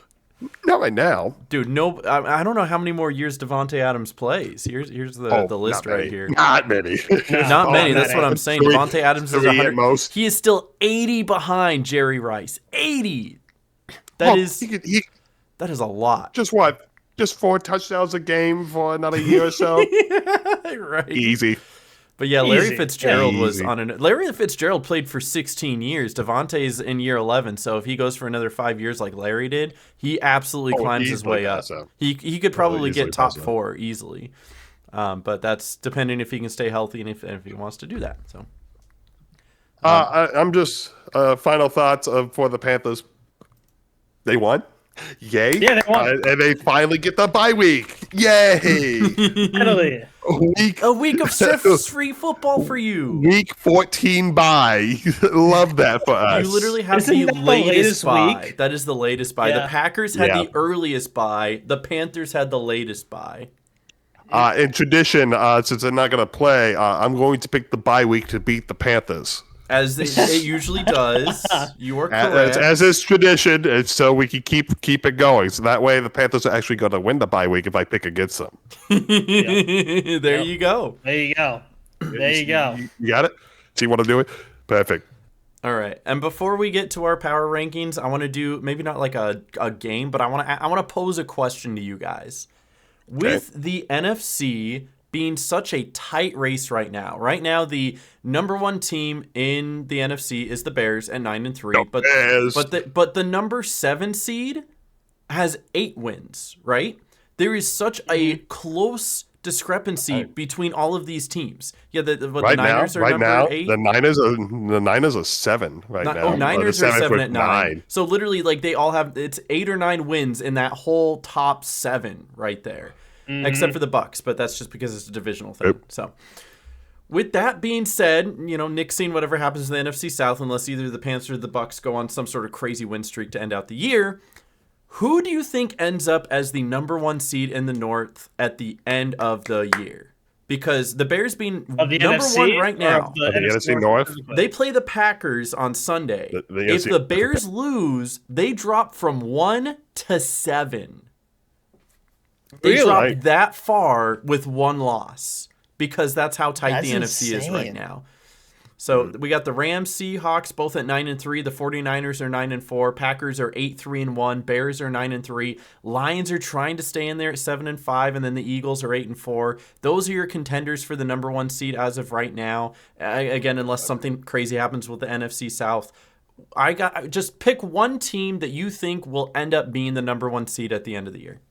Not right now, dude. No, I don't know how many more years Davante Adams plays. Here's the list right here. Not many. Not many. That's what I'm saying. Davante Adams is 100. Most. He is still 80 behind Jerry Rice. 80. That is a lot. Just what? Just 4 touchdowns a game for another year or so. Right. Easy. But yeah, Larry Fitzgerald was on an. Larry Fitzgerald played for 16 years. Davante's in year 11, so if he goes for another 5 years like Larry did, he absolutely climbs his way up. He could probably get top 4 easily. But that's depending if he can stay healthy and if he wants to do that. So, I'm just final thoughts for the Panthers. They won. Yay! Yeah, they won, and they finally get the bye week. Yay! Finally. A week of stress-free football for you. Week 14 bye. Love that for us. You literally have the latest bye. Week? That is the latest bye. Yeah. The Packers had the earliest bye. The Panthers had the latest bye. In tradition, since they're not going to play, I'm going to pick the bye week to beat the Panthers. As it usually does. You are correct. As is tradition, and so we can keep it going. So that way the Panthers are actually going to win the bye week if I pick against them. There you go. There you go. There you go. You got it? So you want to do it? Perfect. All right. And before we get to our power rankings, I want to do maybe not like a game, but I want to pose a question to you guys. With the NFC being such a tight race right now, the number 1 team in the NFC is the Bears at 9-3, but the number 7 seed has 8 wins, right? There is such a close discrepancy between all of these teams. Yeah, the right Niners now, are number 8. The Niners are 7 now. Oh, Niners are 7 at 9. 9. So literally, like they all have it's 8 or 9 wins in that whole top 7 right there, except for the Bucs. But that's just because it's a divisional thing. Yep. So. With that being said, nixing whatever happens in the NFC South, unless either the Panthers or the Bucs go on some sort of crazy win streak to end out the year, who do you think ends up as the number 1 seed in the North at the end of the year? Because the Bears being number NFC 1 right now, the NFC North, they play the Packers on Sunday. If the Bears lose, they drop from 1 to 7. They drop that far with 1 loss. Because that's how tight the NFC is right now. So we got the Rams, Seahawks, both at 9-3. The 49ers are 9-4. Packers are 8-3-1. Bears are 9-3. Lions are trying to stay in there at 7-5, and then the Eagles are 8-4. Those are your contenders for the number 1 seed as of right now. Again, unless something crazy happens with the NFC South. Just pick one team that you think will end up being the number 1 seed at the end of the year.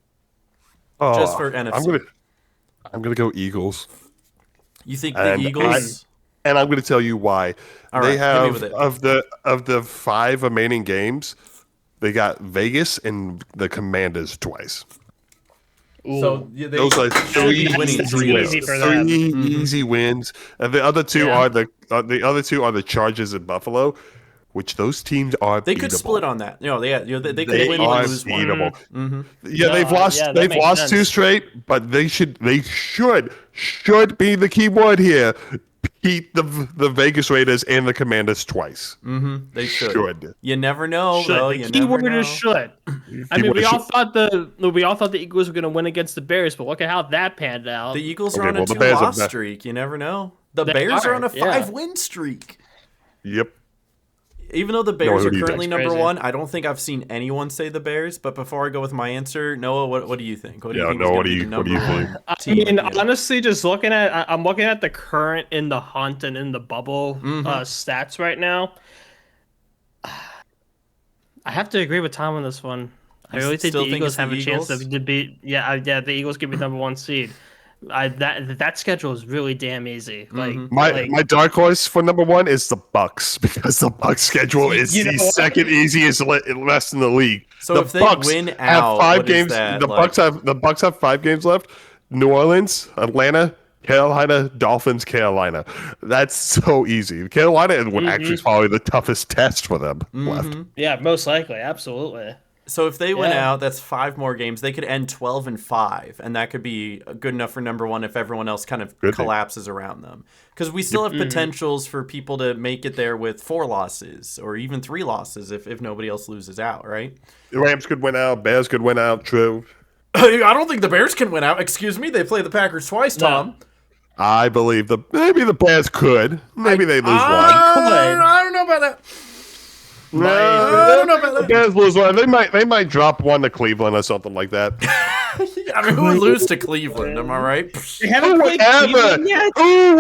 Just for NFC. I'm gonna go Eagles. You think the Eagles? And I'm going to tell you why. They have of the 5 remaining games, they got Vegas and the Commanders twice. So those are 3 winning streaks. 3 easy wins. And the other 2 are the Chargers and Buffalo, which those teams are. They could split on that. They could win one, lose one. Mm-hmm. Yeah, they've lost. They've lost 2 straight, but they should be the key word here. Beat the Vegas Raiders and the Commanders twice. They should. You never know, though. The key word is should. I mean, we all thought the Eagles were going to win against the Bears, but look at how that panned out. The Eagles are on a 2-loss streak. You never know. The Bears are on a 5-win streak. Yep. Even though the Bears are currently number 1, I don't think I've seen anyone say the Bears. But before I go with my answer, Noah, what do you think? What do you think? What do you think? I mean, honestly, just I'm looking at the current in the hunt and in the bubble stats right now. I have to agree with Tom on this one. I really think the Eagles have a chance to beat. Yeah, the Eagles could be number 1 seed. That schedule is really damn easy. Like my dark horse for number 1 is the Bucs, because the Bucs schedule is the second easiest left in the league. So if they win out, have 5 games. The Bucs have 5 games left. New Orleans, Atlanta, Carolina, Dolphins, Carolina. That's so easy. Carolina would actually probably the toughest test for them left. Yeah, most likely, absolutely. So if they win out, that's 5 more games. They could end 12-5, and that could be good enough for number 1 if everyone else kind of collapses around them. Because we still have potentials for people to make it there with 4 losses or even 3 losses if nobody else loses out, right? The Rams could win out. Bears could win out. True. I don't think the Bears can win out. Excuse me. They play the Packers twice, Tom. No. I believe maybe the Bears could. Maybe they lose one. I don't know about that. I don't know about the Bears lose one. They might drop one to Cleveland or something like that. I mean, who would lose to Cleveland? Am I right? Who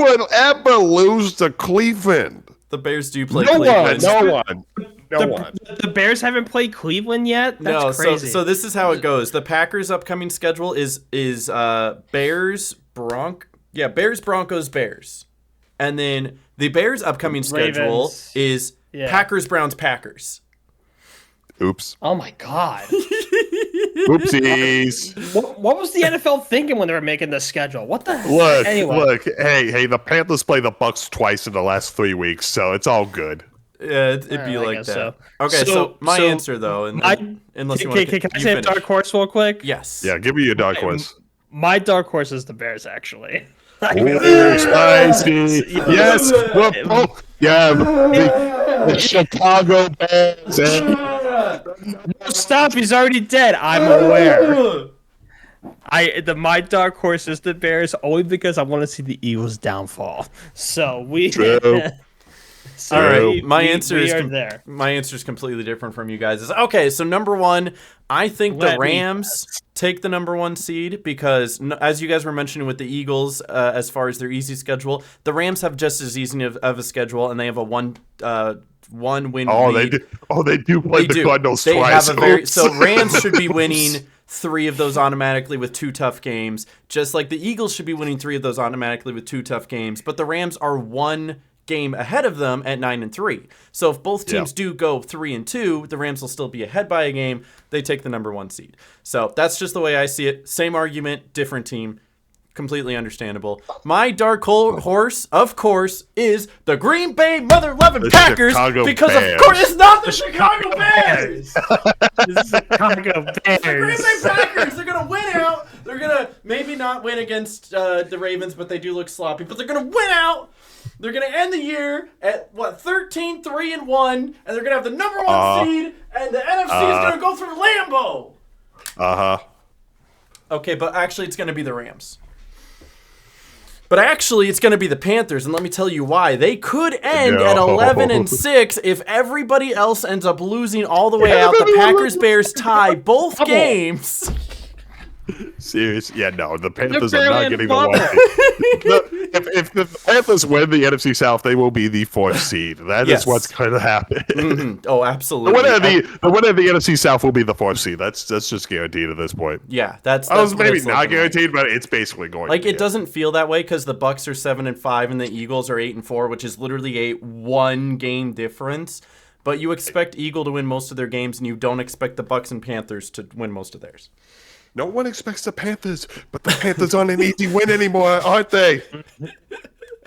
would ever lose to Cleveland? The Bears do play Cleveland. No one. The Bears haven't played Cleveland yet? That's crazy. So this is how it goes. The Packers' upcoming schedule is Bears, Broncos, Bears. And then the Bears' upcoming schedule is Packers, Browns, Packers. Oops. Oh, my God. Oopsies. What was the NFL thinking when they were making this schedule? What the heck? Look. Hey, the Panthers play the Bucs twice in the last 3 weeks, so it's all good. Yeah, it'd be like that. So. Okay, so my answer, though, unless you want to... Can I say a dark horse real quick? Yes. Yeah, give me your dark horse. My dark horse is the Bears, actually. Ooh, spicy. Yes. The Chicago Bears. Stop, he's already dead. I'm aware. My dark horse is the Bears only because I want to see the Eagles' downfall. So True. All right, my answer is completely different from you guys. Okay, so number 1, I think the Rams take the number 1 seed because, as you guys were mentioning with the Eagles, as far as their easy schedule, the Rams have just as easy of a schedule, and they have a one win lead. They do play the Cardinals twice. So Rams should be winning 3 of those automatically with 2 tough games, just like the Eagles should be winning 3 of those automatically with 2 tough games, but the Rams are 1 game ahead of them at 9-3. So if both teams do go 3-2, the Rams will still be ahead by a game. They take the number 1 seed. So that's just the way I see it. Same argument, different team. Completely understandable. My dark horse, of course, is the Green Bay mother-loving Packers. Chicago because, Bears. of course, it's not the Chicago Bears. The Chicago Bears. The Green Bay Packers. They're going to win out. They're going to maybe not win against the Ravens, but they do look sloppy. But they're going to win out. They're going to end the year at, 13-3-1, and they're going to have the number 1 seed, and the NFC is going to go through Lambeau. Okay, but actually it's going to be the Rams. But actually, it's going to be the Panthers, and let me tell you why. They could end at 11-6 if everybody else ends up losing all the way out. The Packers-Bears tie both games. Serious? Yeah, no, the Panthers are not getting the 1 seed. If the Panthers win the NFC South, they will be the 4th seed. That is what's going to happen. Mm-hmm. Oh, absolutely. The winner of the NFC South will be the 4th seed. That's just guaranteed at this point. Yeah, that's maybe not guaranteed, but it's basically going. Like it doesn't feel that way because the Bucks are 7-5 and the Eagles are 8-4, which is literally a 1-game difference. But you expect Eagle to win most of their games, and you don't expect the Bucks and Panthers to win most of theirs. No one expects the Panthers, but the Panthers aren't an easy win anymore, aren't they?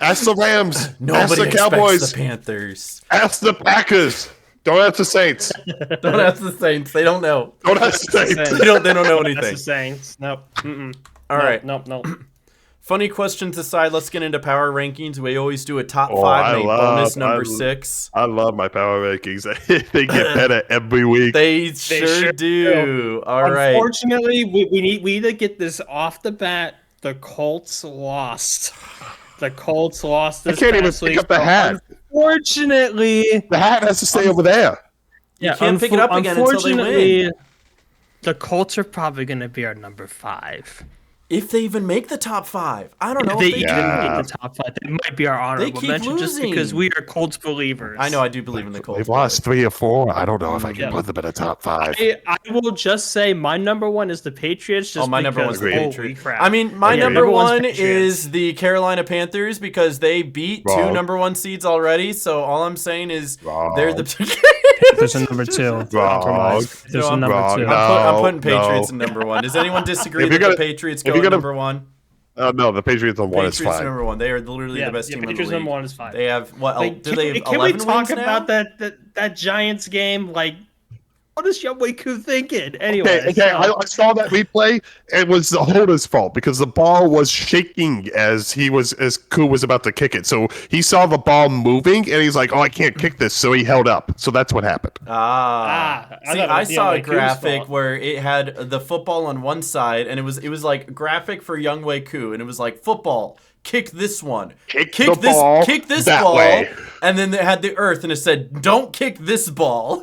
Ask the Rams. Nobody ask the Cowboys. Expects the Panthers. Ask the Packers. Don't ask the Saints. Don't ask the Saints. They don't know. Don't ask the Saints. They don't know anything. That's the Saints. Nope. All right. Nope. Funny questions aside, let's get into power rankings. We always do a top 5 and a bonus number 6. I love my power rankings. They get better every week. They sure do. All right. Unfortunately, we need to get this off the bat. The Colts lost. The Colts lost this I can't even past pick week. up the hat. Unfortunately, The hat has to stay over there. You can't pick it up again until they win. The Colts are probably going to be our number 5. If they even make the top 5. I don't know. If they even get the top 5, they might be our honorable keep mention just losing. because we are Colts believers. I know. I do believe in the Colts. They've lost 3 or 4. I don't know if I can put them in a top 5. I will just say my number 1 is the Patriots. Just my number 1's the holy Patriots. crap. I mean, my number number one's 1 Patriots. is the Carolina Panthers because they beat 2 number 1 seeds already. So all I'm saying is they're the. There's a number 2. There's a number 2. I'm putting Patriots in number 1. Does anyone disagree that the Patriots go number 1? No, the Patriots on 1 is Patriots fine. number 1. They are literally the best team in the league. Patriots number 1 is fine. They have what? Do they have 11 Can we talk wins now? about that Giants game? Like, what is Younghoe Koo thinking? Anyway, Okay. I saw that replay. It was the holder's fault because the ball was shaking as Koo was about to kick it. So he saw the ball moving and he's like, "Oh, I can't kick this." So he held up. So that's what happened. See, I saw a graphic where it had the football on one side, and it was like graphic for Younghoe Koo, and it was like football. Kick this one. Kick this ball. Way. And then it had the earth, and it said, "Don't kick this ball."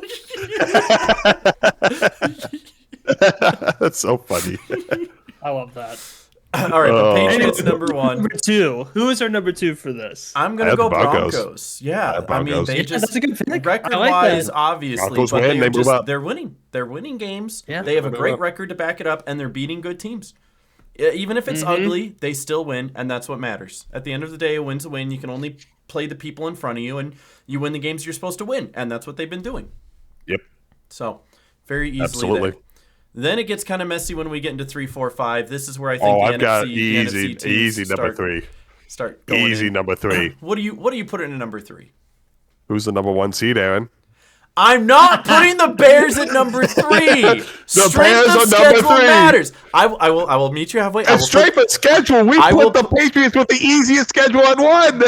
That's so funny. I love that. All right, the Patriots number 1. Number 2. Who is our number 2 for this? I'm gonna go Broncos. Yeah, I mean they just that's a good pick. record-wise, obviously, Broncos but win, they move up. They're winning. They're winning games. Yeah. They have a great record to back it up, and they're beating good teams. Even if it's ugly, they still win, and that's what matters. At the end of the day, a win's a win. You can only play the people in front of you, and you win the games you're supposed to win, and that's what they've been doing. Yep. So, very easily. Absolutely. There. Then it gets kind of messy when we get into 3, 4, 5. This is where I think I've got NFC teams easy number 3. Start going Easy in. number 3. What do you put in number 3? Who's the number 1 seed, Aaron? I'm not putting the Bears at number 3. The Strength Bears of are schedule number 3. matters. I will meet you halfway. And straight for schedule. We put the Patriots with the easiest schedule at 1.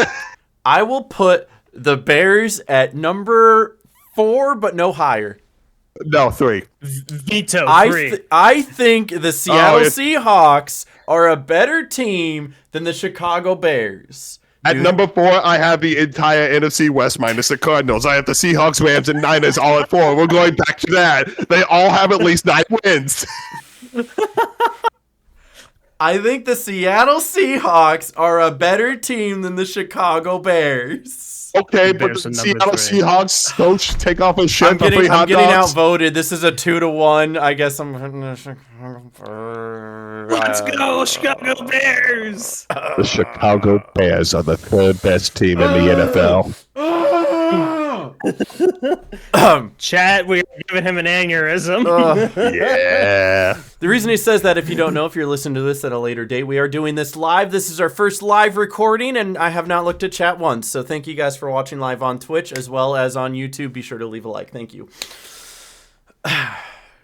I will put the Bears at number 4, but no higher. No, 3. Veto 3. I think the Seattle Seahawks are a better team than the Chicago Bears. At number 4, I have the entire NFC West minus the Cardinals. I have the Seahawks, Rams, and Niners all at 4. We're going back to that. They all have at least 9 wins. I think the Seattle Seahawks are a better team than the Chicago Bears. Okay, but the Seattle Seahawks coach take off his shirt for free hot dogs. I'm getting outvoted. This is a 2-1. I guess I'm. Let's go, Chicago Bears! The Chicago Bears are the third best team in the NFL. Chat, we're giving him an aneurysm. Yeah. The reason he says that, if you don't know, if you're listening to this at a later date, we are doing this live. This is our first live recording, and I have not looked at chat once. So thank you guys for watching live on Twitch as well as on YouTube. Be sure to leave a like. Thank you.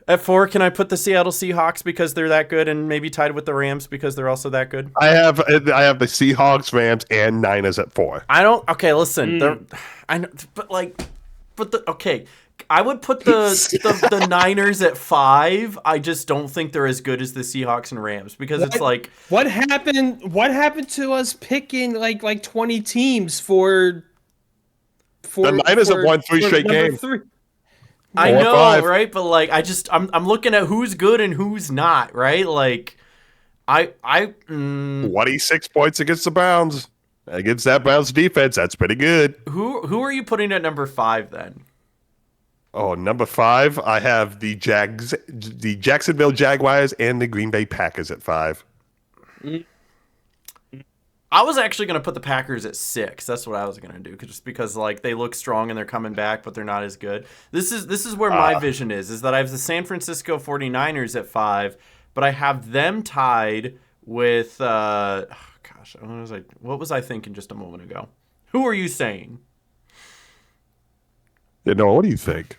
At 4, can I put the Seattle Seahawks because they're that good, and maybe tied with the Rams because they're also that good? I have the Seahawks, Rams, and Niners at 4. I don't. Okay, listen. I know, okay. I would put the Niners at 5. I just don't think they're as good as the Seahawks and Rams because it's like what happened to us picking like 20 teams for the Niners have won 3 straight games. I know, right? But like I'm looking at who's good and who's not, right? Like 26 points against the Browns. Against that Browns defense, that's pretty good. Who are you putting at number 5 then? Oh, number 5, I have the Jacksonville Jaguars and the Green Bay Packers at 5. I was actually going to put the Packers at 6. That's what I was going to do, just because like they look strong and they're coming back, but they're not as good. This is where my vision is that I have the San Francisco 49ers at 5, but I have them tied with what was I thinking just a moment ago? Who are you saying? Yeah, no, what do you think?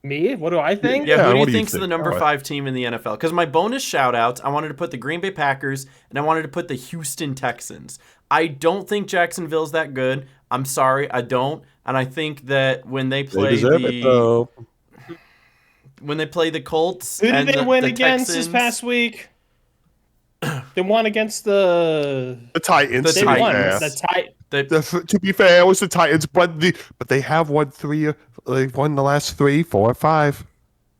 Me? What do I think? Yeah, who do you think's the number 5 team in the NFL? Because my bonus shout-outs, I wanted to put the Green Bay Packers, and I wanted to put the Houston Texans. I don't think Jacksonville's that good. I'm sorry, I don't. And I think that when they play the Colts, who did they win the against Texans, this past week? They won against the Titans. They won. To be fair, it was the Titans, but they have won 3. They've won the last 3, 4, or 5.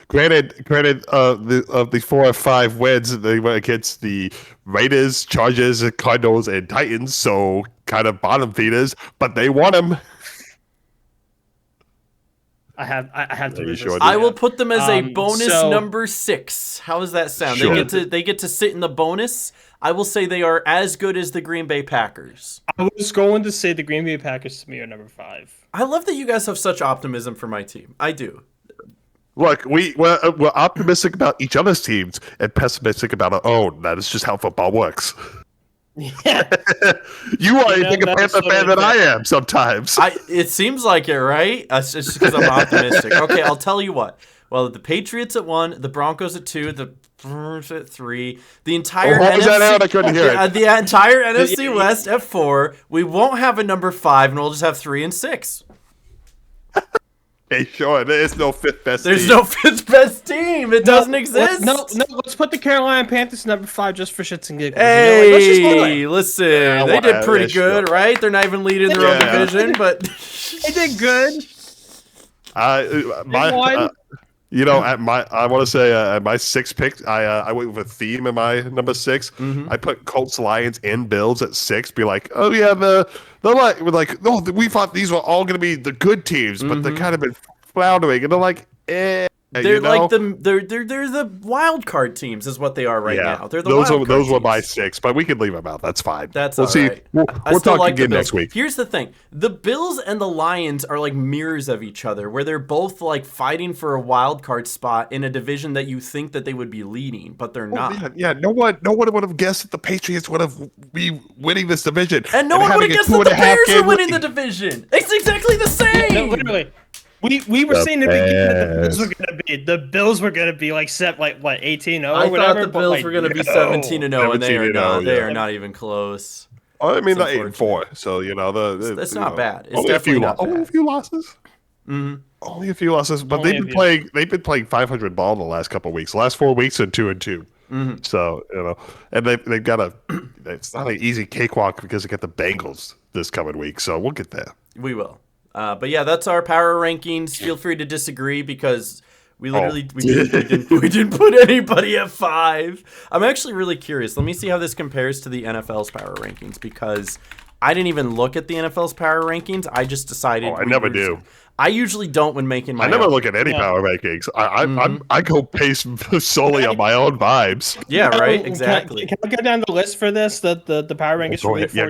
Granted, the 4 or 5 wins they went against the Raiders, Chargers, Cardinals, and Titans, so kind of bottom feeders, but they won them. I have to. Sure I will put them as a bonus number 6. How does that sound? Sure. They get to sit in the bonus. I will say they are as good as the Green Bay Packers. I was going to say the Green Bay Packers to me are number 5. I love that you guys have such optimism for my team. I do. Look, we're optimistic about each other's teams and pessimistic about our own. That is just how football works. Yeah. You are a bigger Panther fan than I am sometimes. It seems like it, right? It's just because I'm optimistic. Okay, I'll tell you what. Well, the Patriots at 1, the Broncos at 2, the Brewers at 3, the entire NFC, that out? I couldn't hear it. The entire NFC West at 4. We won't have a number 5, and we'll just have 3 and 6. Hey, sure. There's no 5th best team. There's no 5th best team. It doesn't exist. No. Let's put the Carolina Panthers number 5 just for shits and giggles. Hey, let's just do it. Listen, they did pretty good, right? They're not even leading their own division, but they did good. I want to say at my 6th pick, I went with a theme in my number 6. I put Colts, Lions, and Bills at 6. Be like, oh yeah, we thought these were all going to be the good teams, but they're kind of been floundering, and they're like, They're like they're the wild card teams is what they are right now. They're the those were my 6, but we can leave them out. That's fine. We'll see. Right. We'll talk again next week. Here's the thing: the Bills and the Lions are like mirrors of each other, where they're both like fighting for a wild card spot in a division that you think that they would be leading, but they're not. Yeah, no one would have guessed that the Patriots would have be winning this division, and no one would have guessed that the Bears are winning the division. It's exactly the same. No, literally. We were saying that the Bills were gonna be like set like what 18-0 or I whatever. thought the Bills were gonna be 17-0 and they are not. They are not even close. I mean, they're 8-4, so that's not bad. It's only definitely not bad. Only a few losses. Only a few losses, but they've been playing 500 ball the last couple of weeks. The last 4 weeks and 2-2. So and they've got it's not an easy cakewalk because they got the Bengals this coming week. So we'll get there. We will. But yeah, that's our power rankings. Feel free to disagree because we literally we didn't put anybody at 5. I'm actually really curious. Let me see how this compares to the NFL's power rankings because I didn't even look at the NFL's power rankings. I just decided. Oh, I never do. I usually don't when making my. I never look at any power rankings. I go based solely on my own vibes. Yeah, right. Exactly. Can I go down the list for this? The power rankings for week 14? Yeah,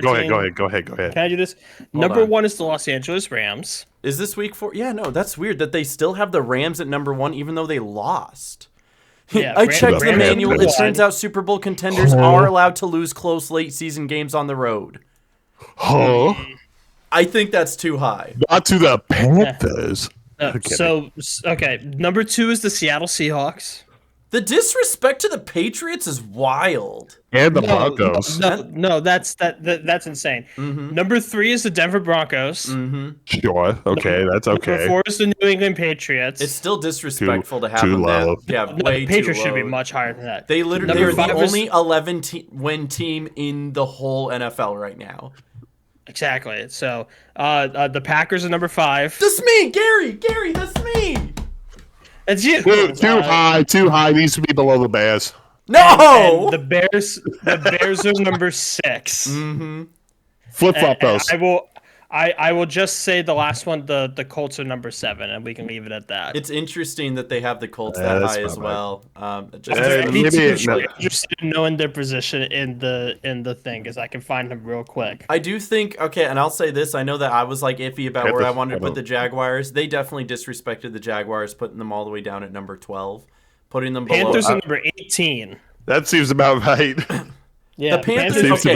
go ahead. Can I do this? Number 1 is the Los Angeles Rams. Is this week 4? Yeah, no, that's weird that they still have the Rams at number 1 even though they lost. Yeah, I checked the manual. It turns out Super Bowl contenders are allowed to lose close late season games on the road. Huh? I think that's too high. Not to the Panthers. Number 2 is the Seattle Seahawks. The disrespect to the Patriots is wild. And the Broncos. No, that's insane. Mm-hmm. Number 3 is the Denver Broncos. Mm-hmm. Sure. Okay, that's okay. Number 4 is the New England Patriots. It's still disrespectful to have too them low. The Patriots should be much higher than that. They're the only 11-win team in the whole NFL right now. Exactly. So the Packers are number 5. That's me, Gary. That's me. It's you. Too high. Needs to be below the Bears. No. And the Bears are number 6. Mm-hmm. Flip-flop those. I will just say the last one, the Colts are number 7, and we can leave it at that. It's interesting that they have the Colts that high as well. Interested in knowing their position in the thing, because I can find them real quick. I do think, and I'll say this. I know that I was like iffy about where I wanted to put the Jaguars. They definitely disrespected the Jaguars, putting them all the way down at number 12, putting them below. Panthers are number 18. That seems about right. Yeah, the Panthers.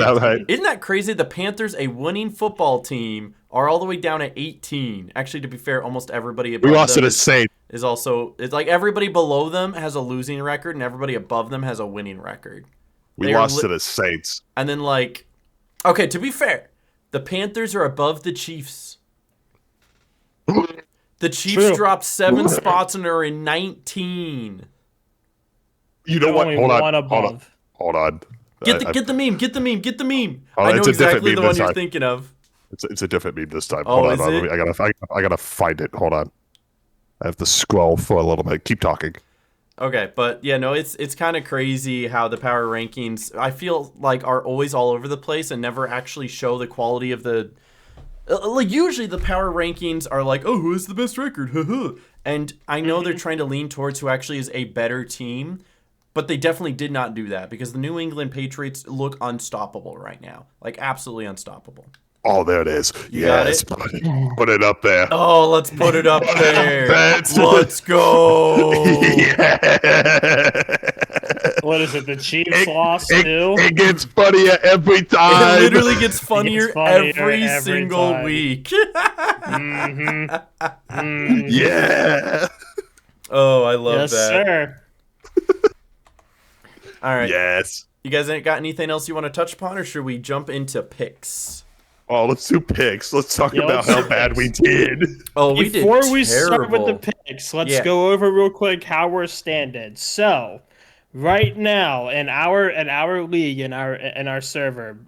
Isn't that crazy? The Panthers, a winning football team, are all the way down at 18. Actually, to be fair, almost everybody above we lost them to the Saints. Is also like everybody below them has a losing record, and everybody above them has a winning record. We lost to the Saints. And then to be fair, the Panthers are above the Chiefs. The Chiefs dropped 7 spots and are in 19. You know what? Hold on. Get the meme. Oh, I know exactly the one you're thinking of. It's a different meme this time. Oh, Hold on. I gotta find it. Hold on. I have to scroll for a little bit. Keep talking. Okay, but yeah, no, it's kind of crazy how the power rankings, I feel like, are always all over the place and never actually show the quality of the. Usually the power rankings are like, oh, who has the best record? And I know they're trying to lean towards who actually is a better team. But they definitely did not do that because the New England Patriots look unstoppable right now. Like, absolutely unstoppable. Oh, there it is. Yes, put it up there. Oh, let's put it up there. Let's go. Yeah. What is it? The Chiefs lost too? It gets funnier every time. It literally gets funnier, every single time. Week. Yeah. Oh, I love that. Yes, sir. All right. Yes. You guys ain't got anything else you want to touch upon, or should we jump into picks? Oh, let's do picks. Let's talk about how bad we did. Oh, we did Before terrible. we start with the picks, let's go over real quick how we're standing. So, right now in our league in our server,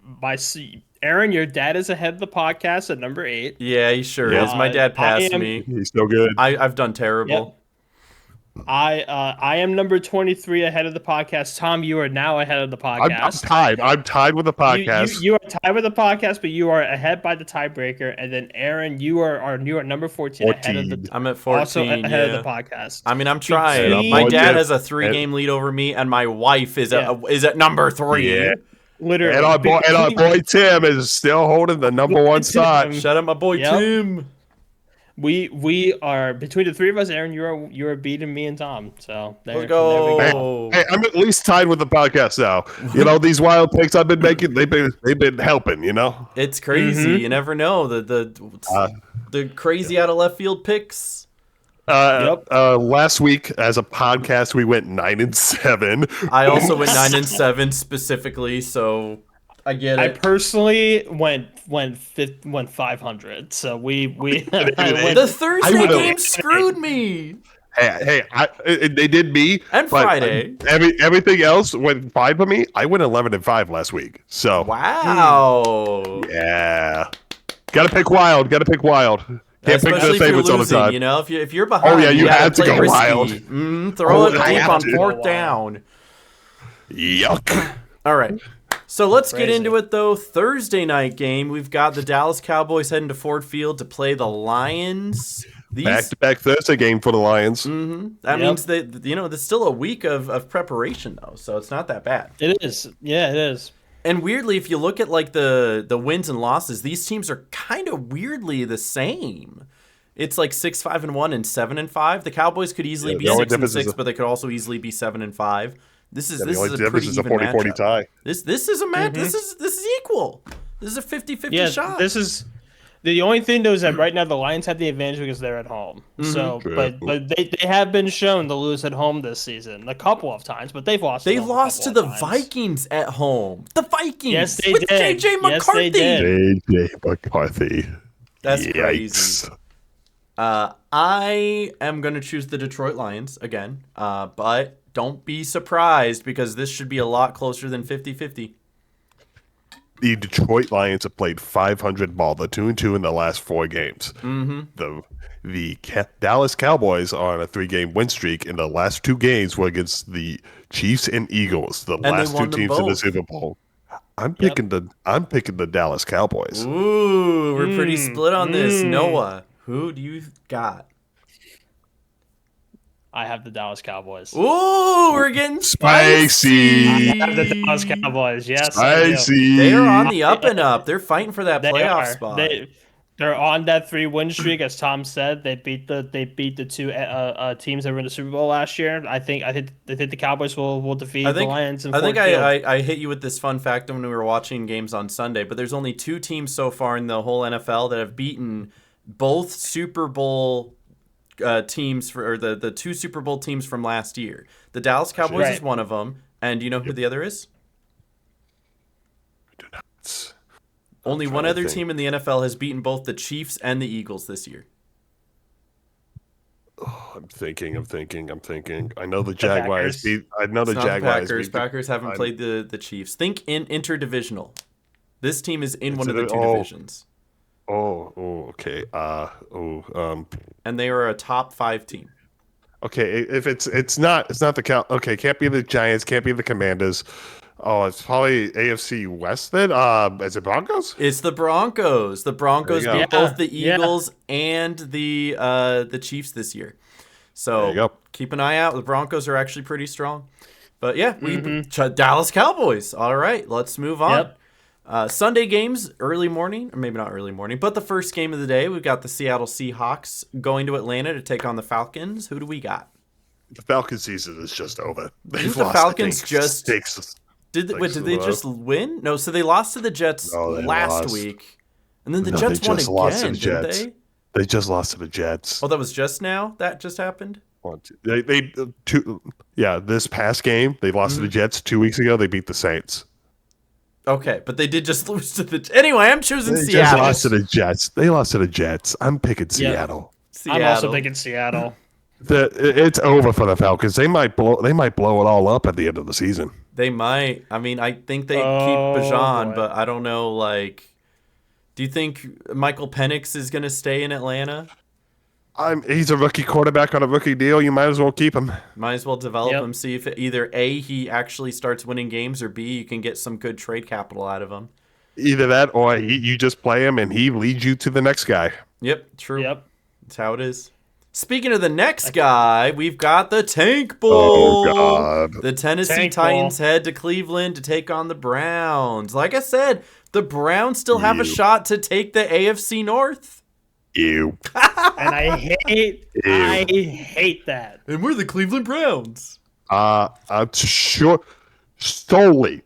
Aaron, your dad is ahead of the podcast at number 8. Yeah, he sure is. My dad passed me. He's so good. I've done terrible. Yep. I am number 23 ahead of the podcast. Tom, you are now ahead of the podcast. I'm tied with the podcast. You are tied with the podcast, but you are ahead by the tiebreaker. And then Aaron, you are number 14 ahead of the. I'm at 14. Also ahead of the podcast. I mean, I'm trying. My dad has a 3-game lead over me, and my wife is at number 3. Yeah. Literally. And our boy Tim is still holding the number 1 spot. Shout out my boy Tim. We are between the 3 of us, Aaron. You are beating me and Tom. So let's go. There we go. Hey, I'm at least tied with the podcast now. You know, these wild picks I've been making, they've been helping. You know, it's crazy. You never know the crazy out of left field picks. Last week as a podcast, we went 9-7. I also went 9-7 specifically, so I get it. I personally went 500. So we the Thursday game screwed me. Hey, they did me. And Friday. Everything else went fine for me. I went 11-5 last week. So wow. Yeah. Gotta pick wild. Can't pick the favorites all the time. You know, if you're behind, you have to go wild. Throw it deep on 4th down. Yuck. All right. So let's get into it, though. Thursday night game, we've got the Dallas Cowboys heading to Ford Field to play the Lions. Back-to-back Thursday game for the Lions. Mm-hmm. That means that, there's still a week of preparation, though, so it's not that bad. It is. Yeah, it is. And weirdly, if you look at like the wins and losses, these teams are kind of weirdly the same. It's like 6-5-1 and 7-5. The Cowboys could easily be 6-6, but they could also easily be 7-5. This is a pretty even 40-40 tie. This is a match. This is equal. This is a 50-50 shot. This is the only thing though is that right now the Lions have the advantage because they're at home. So, but they have been shown to lose at home this season a couple of times, but they've lost. They lost to the Vikings at home. The Vikings. Yes, they with did. JJ McCarthy. Yes, they did. JJ McCarthy. That's crazy. I am going to choose the Detroit Lions again, but don't be surprised because this should be a lot closer than 50-50. The Detroit Lions have played 500 ball. They're 2-2 in the last 4 games. Mm-hmm. The Dallas Cowboys are on a 3-game win streak, and the last 2 games were against the Chiefs and Eagles, the last 2 teams in the Super Bowl. I'm picking the Dallas Cowboys. Ooh, we're pretty split on this. Noah, who do you got? I have the Dallas Cowboys. Ooh, we're getting spicy. I have the Dallas Cowboys. Yes, spicy. They are on the up and up. They're fighting for that playoff spot. They're on that 3-win streak, as Tom said. They beat the 2 teams that were in the Super Bowl last year. I think the Cowboys will defeat the Lions. I hit you with this fun fact when we were watching games on Sunday. But there's only 2 teams so far in the whole NFL that have beaten both Super Bowl teams or the 2 Super Bowl teams from last year. The Dallas Cowboys is one of them, and do you know who the other is? I do not. Only one other team in the NFL has beaten both the Chiefs and the Eagles this year. Oh, I'm thinking. I know the Jaguars beat. I know the Jaguars. Packers haven't played the Chiefs. Think in interdivisional. This team is in one of the 2 divisions. Okay. And they are a top 5 team. Okay, if it's not the okay, can't be the Giants, can't be the Commanders. Oh, it's probably AFC West then. Is it Broncos? It's the Broncos. The Broncos beat both the Eagles and the Chiefs this year. So keep an eye out. The Broncos are actually pretty strong. But yeah, Dallas Cowboys. All right, let's move on. Yep. Sunday games, early morning, or maybe not early morning, but the first game of the day, we've got the Seattle Seahawks going to Atlanta to take on the Falcons. Who do we got? The Falcons season is just over. The Falcons just did they just win? No, so they lost to the Jets last week, and then the Jets won again, didn't they? They just lost to the Jets. Oh, that was just now? That just happened? This past game they lost to the Jets 2 weeks ago. They beat the Saints. Okay, but they did just lose to the... Anyway, I'm choosing Seattle. They just lost to the Jets. They lost to the Jets. I'm picking Seattle. I'm also picking Seattle. It's over for the Falcons. They might blow it all up at the end of the season. They might. I mean, I think they keep Bijan, but I don't know, like... Do you think Michael Penix is going to stay in Atlanta? He's a rookie quarterback on a rookie deal. You might as well keep him. Might as well develop him. See if either A, he actually starts winning games, or B, you can get some good trade capital out of him. Either that, or you just play him and he leads you to the next guy. Yep, true. Yep, that's how it is. Speaking of the next guy, we've got the Tank Bowl. Oh, God. The Tennessee Titans head to Cleveland to take on the Browns. Like I said, the Browns still have a shot to take the AFC North. Ew. And I hate that. And we're the Cleveland Browns. I'm sure solely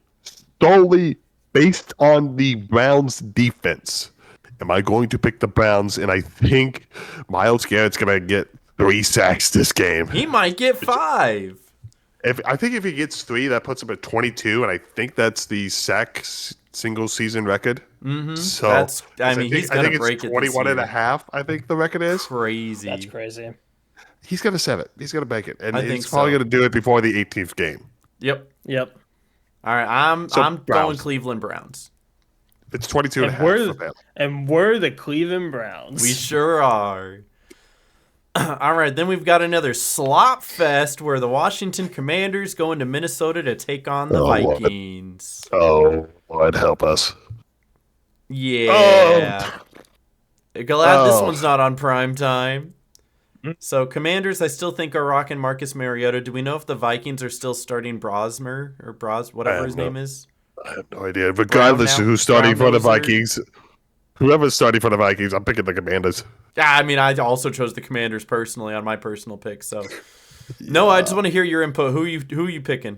based on the Browns defense. Am I going to pick the Browns? And I think Myles Garrett's going to get 3 sacks this game. He might get 5. I think if he gets 3, that puts him at 22, and I think that's the sack single season record. Mm-hmm. So he's going to break it. 21 and a half, I think the record is. Crazy. That's crazy. He's going to set it. He's going to make it, and he's so. probably going to do it before the 18th game. Yep. All right, I'm going Cleveland Browns. It's 22 and a half. And we're the Cleveland Browns. We sure are. All right, then we've got another slop fest where the Washington Commanders go into Minnesota to take on the Vikings. Lord help us. Yeah. Glad this Oh. one's not on prime time. So Commanders, I still think are rocking Marcus Mariota. Do we know if the Vikings are still starting Brosmer or whatever his name is? I have no idea. Regardless of who's starting for the Vikings, whoever's starting for the Vikings, I'm picking the Commanders. Yeah, I mean, I also chose the Commanders personally on my personal pick. So, no, I just want to hear your input. Who are you picking?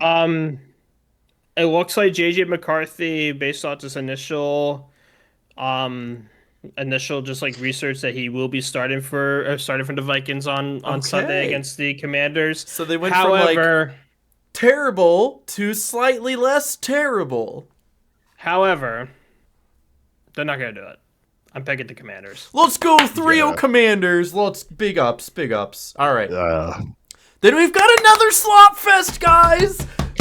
It looks like JJ McCarthy, based off this initial just like research, that he will be starting for the Vikings on Sunday against the Commanders. So they went from like terrible to slightly less terrible. However, they're not gonna do it. I'm picking the Commanders. Let's go 3-0 Commanders. Let's big ups. All right. Then we've got another slop fest, guys.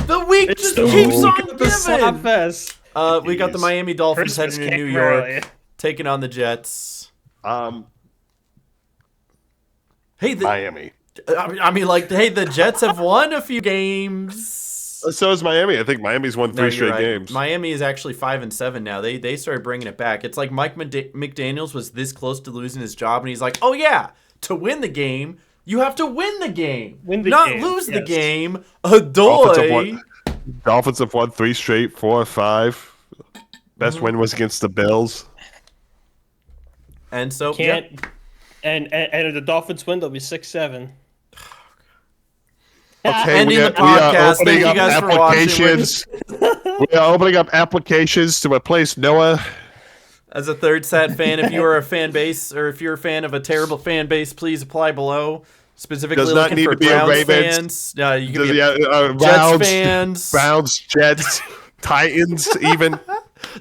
The week just keeps on giving. Slop fest. We got the Miami Dolphins heading to New York, taking on the Jets. Miami. I mean, like, hey, the Jets have won a few games. So is Miami. I think Miami's won 3 straight games. Miami is actually 5-7 now. They started bringing it back. It's like Mike McDaniels was this close to losing his job, and he's like, oh yeah, to win the game, you have to win the game, not lose the game. Adoy. Dolphins have won 3 straight, 4 or 5. Best win was against the Bills. And so and if the Dolphins win, they'll be 6-7. Okay, ending the podcast. Thank you guys for watching. We are opening up applications to replace Noah. As a ThreeSad fan, if you are a fan base or if you're a fan of a terrible fan base, please apply below. Specifically Does not looking need for to be Browns a fans. Ravens. You can be Jets fans. Browns, Jets, Titans, even.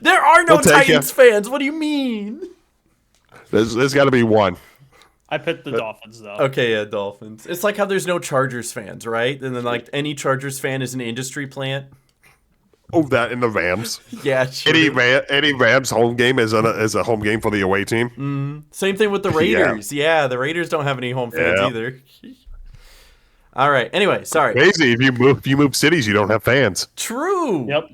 There are no Titans fans. What do you mean? There's got to be one. I picked the Dolphins, though. Okay, yeah, Dolphins. It's like how there's no Chargers fans, right? And then, like, any Chargers fan is an industry plant. Oh, that and the Rams. Yeah, true. Any Rams home game is a home game for the away team. Same thing with the Raiders. Yeah, the Raiders don't have any home fans either. All right. Anyway, sorry. Crazy. If you move cities, you don't have fans. True. Yep.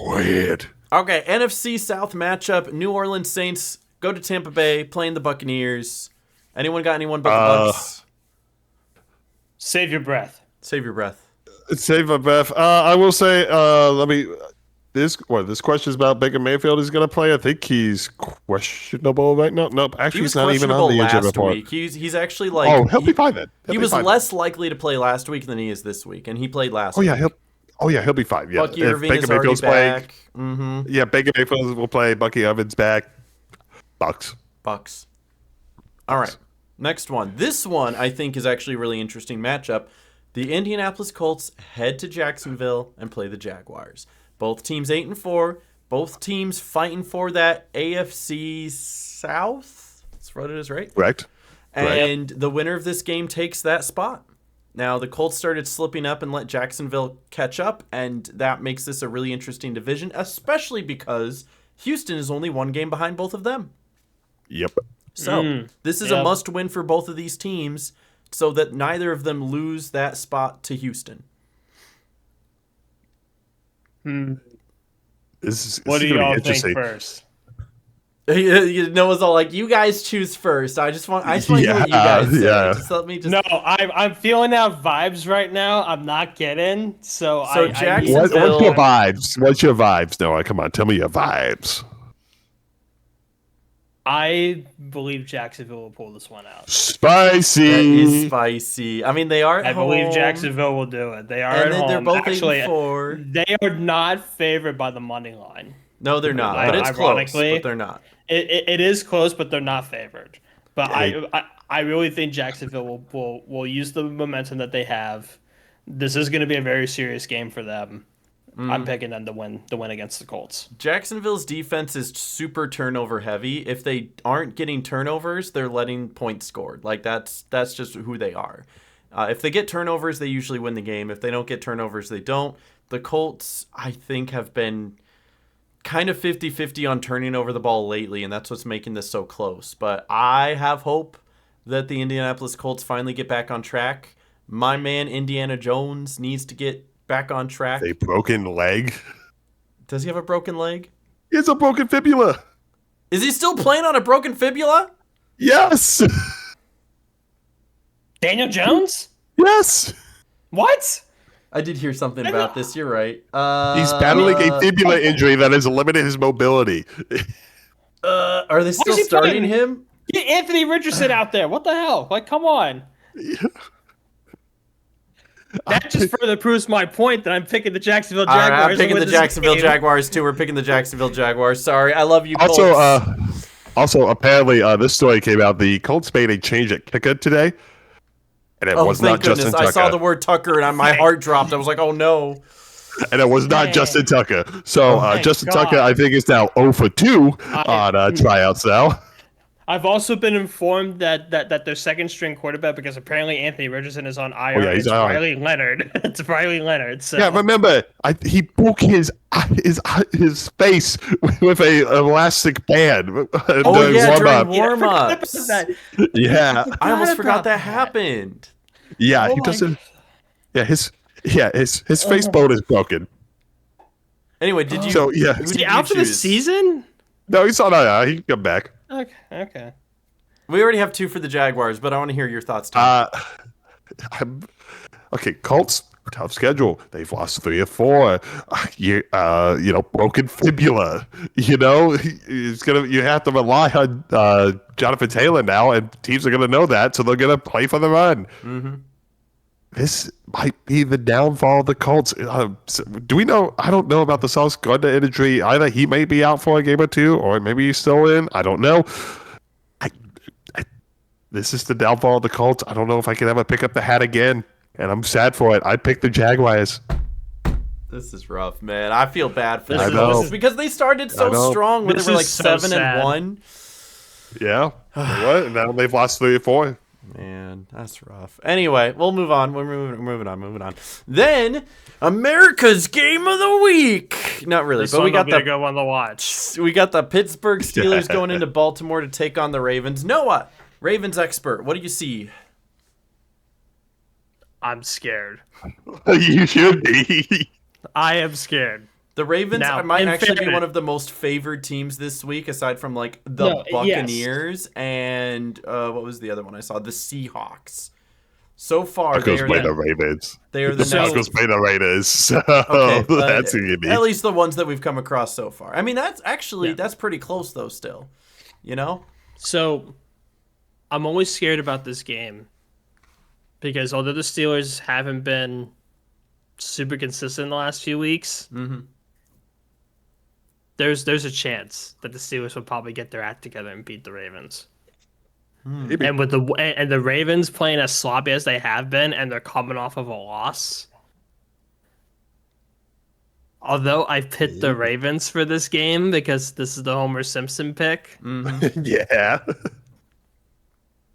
Weird. Okay, NFC South matchup. New Orleans Saints go to Tampa Bay, playing the Buccaneers. Anyone got anyone but the Bucs? Save your breath. Save your breath. Save my breath. I will say, this question is about Baker Mayfield. He's going to play. I think he's questionable right now. Nope, actually, he's not even on the injury report. Week. He's actually like. Oh, he'll be fine then. He was less likely to play last week than he is this week, and he played last week. He'll be fine. Yeah, Bucky Irving is already back. Yeah, Baker Mayfield will play. Bucky Irvin's back. Bucks. All right. Next one. This one, I think, is actually a really interesting matchup. The Indianapolis Colts head to Jacksonville and play the Jaguars. Both teams 8-4. Both teams fighting for that AFC South. That's what it is, right? Correct. And the winner of this game takes that spot. Now, the Colts started slipping up and let Jacksonville catch up, and that makes this a really interesting division, especially because Houston is only 1 game behind both of them. Yep. So this is a must-win for both of these teams so that neither of them lose that spot to Houston. What do y'all think first? Noah's all like, "You guys choose first." I just want to hear what you guys say. Just let me. No, I'm feeling out vibes right now. I'm not getting. So Jacksonville. What's your vibes? What's your vibes, Noah? Come on, tell me your vibes. I believe Jacksonville will pull this one out. Spicy. That is spicy. I mean, they are at home. I believe Jacksonville will do it. They are at home. They're both actually 8-4. They are not favored by the money line. No, they're not. But it's close. But they're not. It is close, but they're not favored. But I really think Jacksonville will use the momentum that they have. This is going to be a very serious game for them. I'm picking them to win against the Colts. Jacksonville's defense is super turnover heavy. If they aren't getting turnovers, they're letting points scored. Like that's just who they are. If they get turnovers, they usually win the game. If they don't get turnovers, they don't. The Colts, I think, have been kind of 50-50 on turning over the ball lately, and that's what's making this so close. But I have hope that the Indianapolis Colts finally get back on track. My man, Indiana Jones, needs to get back on track. A broken leg? Does he have a broken leg? He has a broken fibula. Is he still playing on a broken fibula? Yes. Daniel Jones? Yes. What? I did hear something about this. You're right. He's battling a fibula injury that has limited his mobility. Are they still starting him? Get Anthony Richardson out there. What the hell? Like, come on. That just further proves my point that I'm picking the Jacksonville Jaguars. All right, I'm picking the Jacksonville Jaguars too. We're picking the Jacksonville Jaguars. Sorry, I love you, Colts. Also, apparently, this story came out. The Colts made a change at kicker today, and it was not Justin Tucker. I saw the word Tucker, and my heart dropped. I was like, oh no. And it was not Justin Tucker. So Justin Tucker, I think, is now 0 for 2 on tryouts now. I've also been informed that their second string quarterback, because apparently Anthony Richardson is on IR, it's Riley Leonard. It's Riley Leonard. So. Yeah, remember, he broke his face with a elastic band during warm-ups. Yeah. I almost forgot that happened. Yeah, he doesn't. Yeah, his face bone is broken. Anyway, did you? So is he out for the season? No, he's on IR. He can come back. Okay. We already have 2 for the Jaguars, but I want to hear your thoughts, too. Okay, Colts, tough schedule. They've lost 3 or 4. Broken fibula. You have to rely on Jonathan Taylor now, and teams are gonna know that, so they're gonna play for the run. Mm-hmm. This might be the downfall of the Colts. Do we know? I don't know about the Sauce Gardner injury. Either he may be out for a game or 2, or maybe he's still in. I don't know. This is the downfall of the Colts. I don't know if I can ever pick up the hat again, and I'm sad for it. I picked the Jaguars. This is rough, man. I feel bad for them. This is because they started so strong when they were like 7-1. Yeah. What? Now they've lost 3 or 4. Man, that's rough. Anyway, we'll move on. We're moving on. Then, America's Game of the Week. Not really, but we got the good one to watch. We got the Pittsburgh Steelers going into Baltimore to take on the Ravens. Noah, Ravens expert, what do you see? I'm scared. You should be. I am scared. The Ravens might actually be one of the most favored teams this week, aside from like the Buccaneers and what was the other one I saw? The Seahawks. So far, they are the Ravens. They are the Broncos play the Raiders. So that's who you need. At least the ones that we've come across so far. I mean, that's actually that's pretty close though. Still, So, I'm always scared about this game because although the Steelers haven't been super consistent in the last few weeks. Mm-hmm. There's a chance that the Steelers will probably get their act together and beat the Ravens. Maybe. And with the Ravens playing as sloppy as they have been, and they're coming off of a loss. Although I picked the Ravens for this game because this is the Homer Simpson pick. Mm-hmm. Yeah.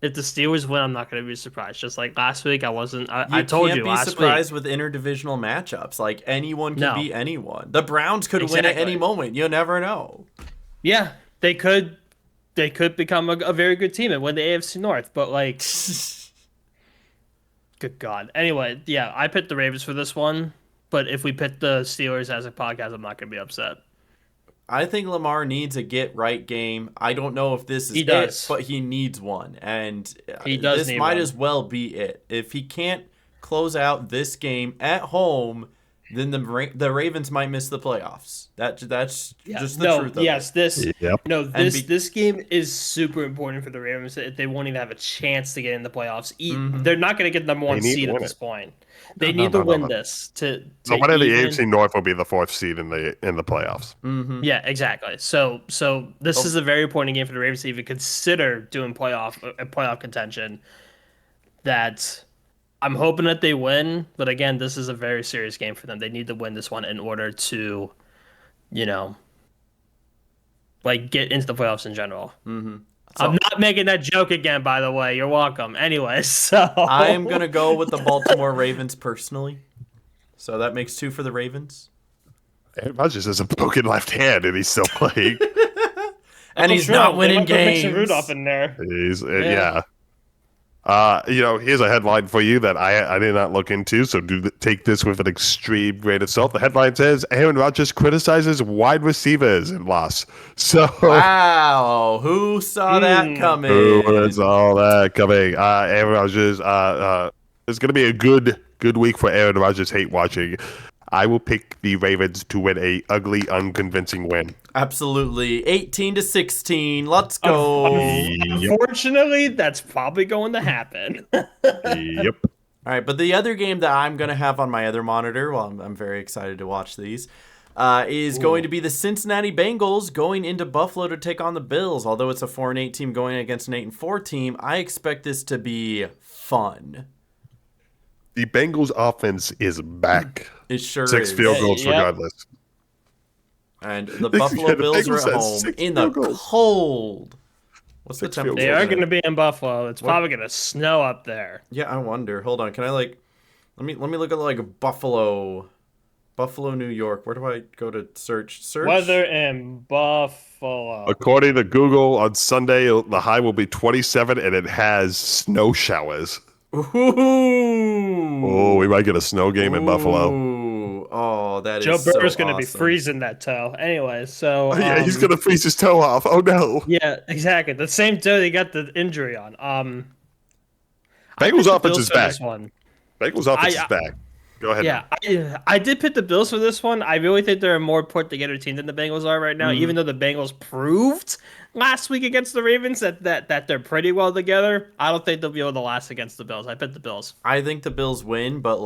If the Steelers win, I'm not going to be surprised. Just like last week, I wasn't. I told you last week. You can't be surprised with interdivisional matchups. Like anyone can beat anyone. The Browns could win at any moment. You never know. Yeah, they could. They could become a very good team and win the AFC North. But like, good God. Anyway, yeah, I picked the Ravens for this one. But if we pick the Steelers as a podcast, I'm not going to be upset. I think Lamar needs a get-right game. I don't know if this is it, but he needs one. And this might as well be it. If he can't close out this game at home, then the Ravens might miss the playoffs. That's just the truth of it. This game is super important for the Ravens. They won't even have a chance to get in the playoffs. They're not going to get the number 1 seed at this point. They need to win this to one of the AFC North will be the 4th seed in the playoffs. Mm-hmm. Yeah, exactly. So this is a very important game for the Ravens to even consider doing playoff contention. That I'm hoping that they win, but again, this is a very serious game for them. They need to win this one in order to, get into the playoffs in general. Mm-hmm. So, I'm not making that joke again, by the way. You're welcome. Anyway, so I am gonna go with the Baltimore Ravens personally. So that makes 2 for the Ravens. Aaron Rodgers has a broken left hand, and he's still playing. And he's not winning games. Rudolph in there. Yeah. Here's a headline for you that I did not look into, so take this with an extreme grain of salt. The headline says Aaron Rodgers criticizes wide receivers in loss. So wow, who saw that coming? Who saw that coming? Aaron Rodgers. It's going to be a good week for Aaron Rodgers hate watching. I will pick the Ravens to win a ugly, unconvincing win. Absolutely. 18-16. Let's go. Unfortunately, that's probably going to happen. Yep. All right, but the other game that I'm going to have on my other monitor, well, I'm very excited to watch these, is going to be the Cincinnati Bengals going into Buffalo to take on the Bills. Although it's a 4-8 team going against an 8-4 team, I expect this to be fun. The Bengals offense is back. It sure 6 is. field goals regardless. And the Buffalo Bills are at home in the cold. What's the temperature? They are going to be in Buffalo. It's probably going to snow up there. Yeah, I wonder. Hold on. Can I let me look at Buffalo, New York. Where do I go to search? Weather in Buffalo. According to Google, on Sunday the high will be 27, and it has snow showers. Ooh. Oh, we might get a snow game in Buffalo. Oh, that Joe is Burrow's so going to be awesome. freezing that toe. Anyway, so Yeah, he's going to freeze his toe off. Oh no. Yeah, exactly. The same toe he got the injury on. Bengals offense is back. One. Bengals offense is back. Go ahead. Yeah, I did pick the Bills for this one. I really think they're a more put together team than the Bengals are right now. Even though the Bengals proved last week against the Ravens that they're pretty well together, I don't think they'll be able to last against the Bills. I picked the Bills. I think the Bills win, but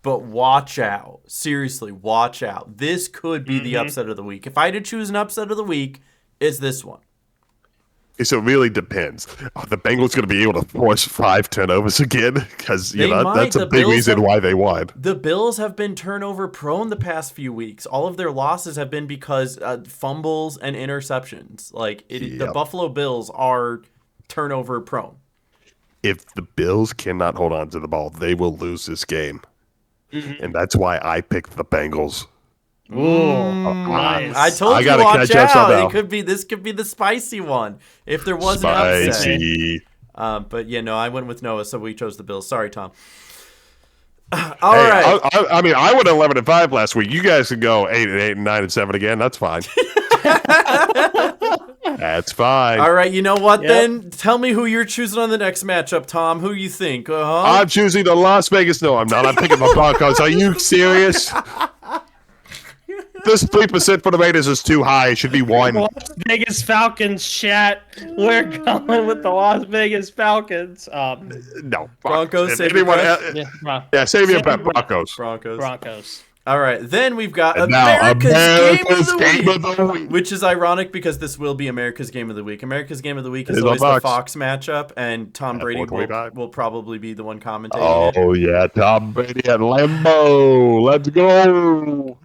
watch out. Seriously, watch out. This could be the upset of the week. If I had to choose an upset of the week, it's this one. So it really depends. The Bengals going to be able to force 5 turnovers again? Because that's a big reason why they won. The Bills have been turnover prone the past few weeks. All of their losses have been because fumbles and interceptions. The Buffalo Bills are turnover prone. If the Bills cannot hold on to the ball, they will lose this game. And that's why I picked the Bengals. Nice. I told you watch out. This could be the spicy one. If there was an upset. But I went with Noah, so we chose the Bills. Sorry, Tom. All right. I went 11-5 last week. You guys can go 8-8 and 9-7 again. That's fine. That's fine. All right. You know what? Then tell me who you're choosing on the next matchup, Tom. Who you think? I'm choosing the Las Vegas. No, I'm not. I'm picking the Broncos. Are you serious? This 3% for the Raiders is too high. It should be 1. Las Vegas Falcons, chat. We're going with the Las Vegas Falcons. No. Broncos. Save your bet. Broncos. All right. Then we've got America's Game of the Week. Which is ironic because this will be America's Game of the Week. America's Game of the Week is always the Fox matchup, and Tom Brady will probably be the one commentating it. Oh, yeah. Tom Brady at Lambeau. Let's go.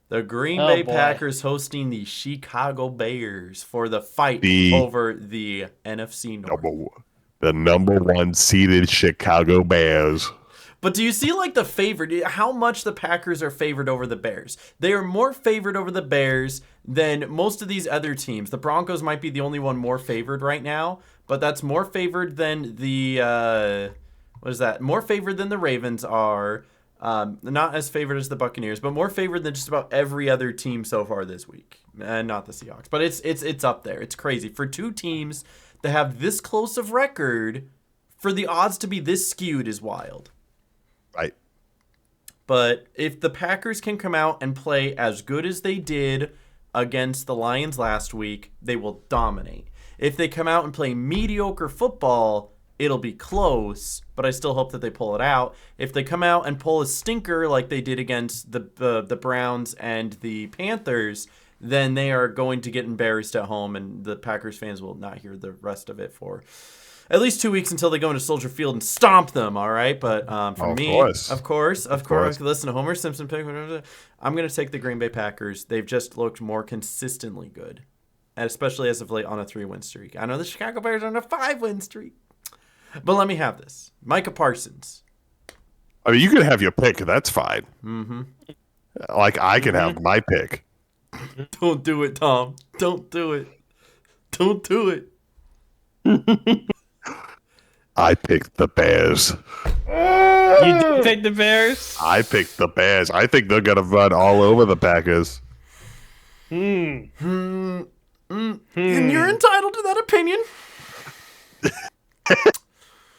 The Green Bay Packers hosting the Chicago Bears for the fight over the NFC North. The number 1 seeded Chicago Bears. But do you see the favorite? How much the Packers are favored over the Bears? They are more favored over the Bears than most of these other teams. The Broncos might be the only one more favored right now, but that's more favored than the more favored than the Ravens are. Not as favored as the Buccaneers, but more favored than just about every other team so far this week. And not the Seahawks, but it's up there. It's crazy for 2 teams that have this close of record. For the odds to be this skewed is wild. Right. But if the Packers can come out and play as good as they did against the Lions last week, they will dominate. If they come out and play mediocre football, it'll be close, but I still hope that they pull it out. If they come out and pull a stinker like they did against the Browns and the Panthers, then they are going to get embarrassed at home, and the Packers fans will not hear the rest of it for at least 2 weeks until they go into Soldier Field and stomp them, all right? But for me, of course, listen to Homer Simpson pick. I'm going to take the Green Bay Packers. They've just looked more consistently good, and especially as of late on a 3-win streak. I know the Chicago Bears are on a 5-win streak. But let me have this. Micah Parsons. I mean, you can have your pick. That's fine. Mm-hmm. I can have my pick. Don't do it, Tom. Don't do it. Don't do it. I picked the Bears. You did pick the Bears? I picked the Bears. I think they're going to run all over the Packers. And you're entitled to that opinion.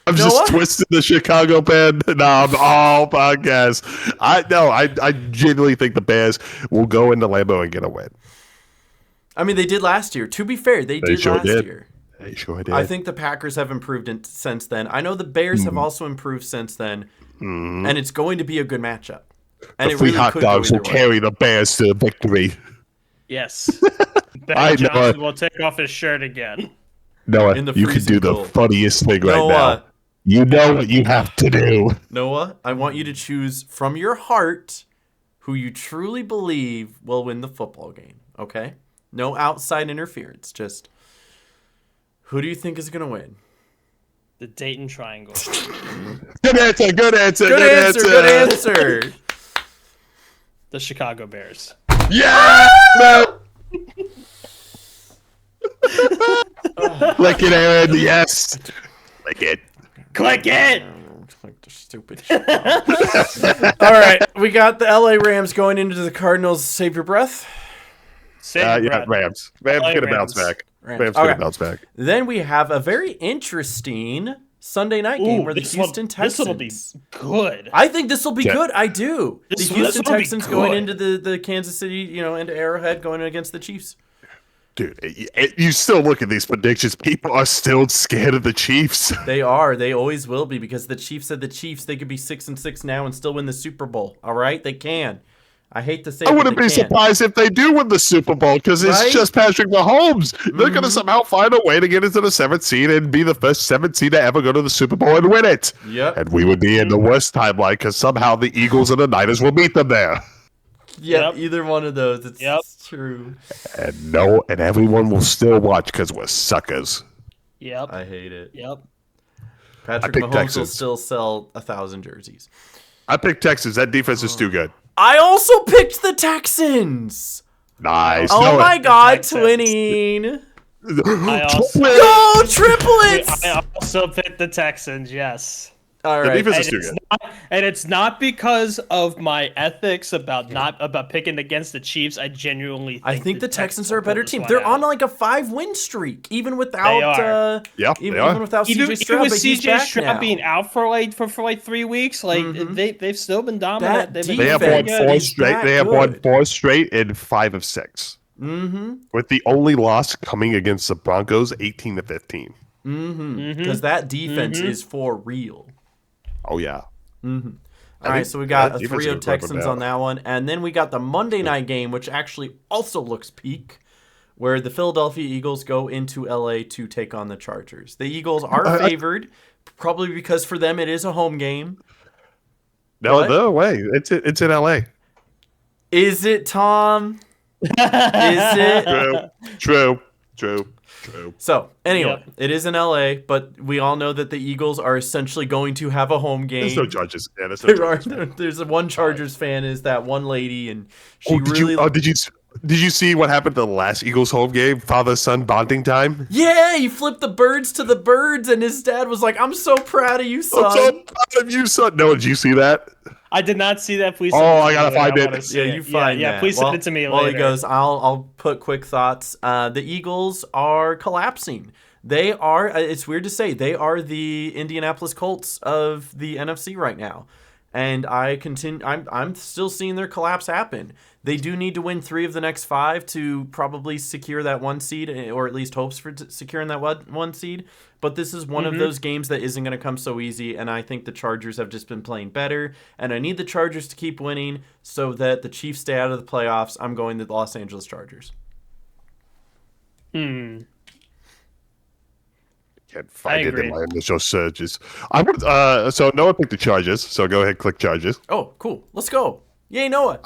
I'm just twisting the Chicago pen. No, I'm all podcast. I genuinely think the Bears will go into Lambeau and get a win. I mean, they did last year. To be fair, they did sure last did. year. They sure did. I think the Packers have improved since then. I know the Bears have also improved since then, and it's going to be a good matchup. And the free hot dogs will carry the Bears to victory. Yes. Ben Johnson will take off his shirt again. Noah, you can do the funniest thing right now. You know what you have to do. Noah, I want you to choose from your heart who you truly believe will win the football game, okay? No outside interference, just who do you think is going to win? The Dayton Triangle. Good answer, good answer, good answer. The Chicago Bears. Yeah! No! Click it, Aaron. Yes. Click it. Click it. Click the stupid shit. All right, we got the LA Rams going into the Cardinals. Save your breath. Yeah, Rams. Rams gonna bounce back. Rams gonna bounce back. Then we have a very interesting Sunday night game where the Houston Texans. This will be good. I think this will be good. I do. The Houston Texans going going into the Kansas City, into Arrowhead, going against the Chiefs. Dude, you still look at these predictions. People are still scared of the Chiefs. They are. They always will be because the Chiefs said the Chiefs, they could be 6-6 now and still win the Super Bowl. All right? They can. I hate to say it. I wouldn't be surprised if they do win the Super Bowl because it's just Patrick Mahomes. They're going to somehow find a way to get into the 7th seed and be the first 7th seed to ever go to the Super Bowl and win it. Yep. And we would be in the worst timeline because somehow the Eagles and the Niners will beat them there. Yep, either one of those. It's true. And everyone will still watch because we're suckers. Yep. I hate it. Yep. Patrick Mahomes will still sell 1,000 jerseys. I picked Texans. That defense is too good. I also picked the Texans. Nice. Oh my God, twinning. Go triplets. I also picked the Texans, yes. All right. The defense is too good. And it's not because of my ethics about picking against the Chiefs. I genuinely think the Texans are a better team. They're on like a 5-win streak, even without even without CJ Stroud. Even with CJ Stroud being out for like 3 weeks, they've still been dominant. They have won 4 straight. They have won 4 straight in 5 of 6. With the only loss coming against the Broncos, 18-15. Because that defense is for real. Oh, yeah. All right, so we got a 3-0 Texans on that one. And then we got the Monday night game, which actually also looks peak, where the Philadelphia Eagles go into L.A. to take on the Chargers. The Eagles are favored, probably because for them it is a home game. No way. It's in L.A. Is it, Tom? Is it? True. So, anyway, it is in LA, but we all know that the Eagles are essentially going to have a home game. There's no Chargers. Yeah, there's one Chargers fan is that one lady, and she did you see what happened to the last Eagles home game? Father-son bonding time? Yeah, he flipped the birds to the birds, and his dad was like, I'm so proud of you, son. I'm so proud of you, son. No, did you see that? I did not see that. Please. I gotta find it. Yeah, you find that. Yeah, please send it to me later. Well, he goes, I'll put quick thoughts. The Eagles are collapsing. They are. It's weird to say they are the Indianapolis Colts of the NFC right now, and I'm still seeing their collapse happen. They do need to win 3 of the next 5 to probably secure that 1 seed, or at least hopes for securing that 1 seed. But this is one of those games that isn't going to come so easy, and I think the Chargers have just been playing better, and I need the Chargers to keep winning so that the Chiefs stay out of the playoffs. I'm going to the Los Angeles Chargers. Can't find it in my initial searches. So Noah picked the Chargers, so go ahead, click Chargers. Oh, cool. Let's go. Yay, Noah.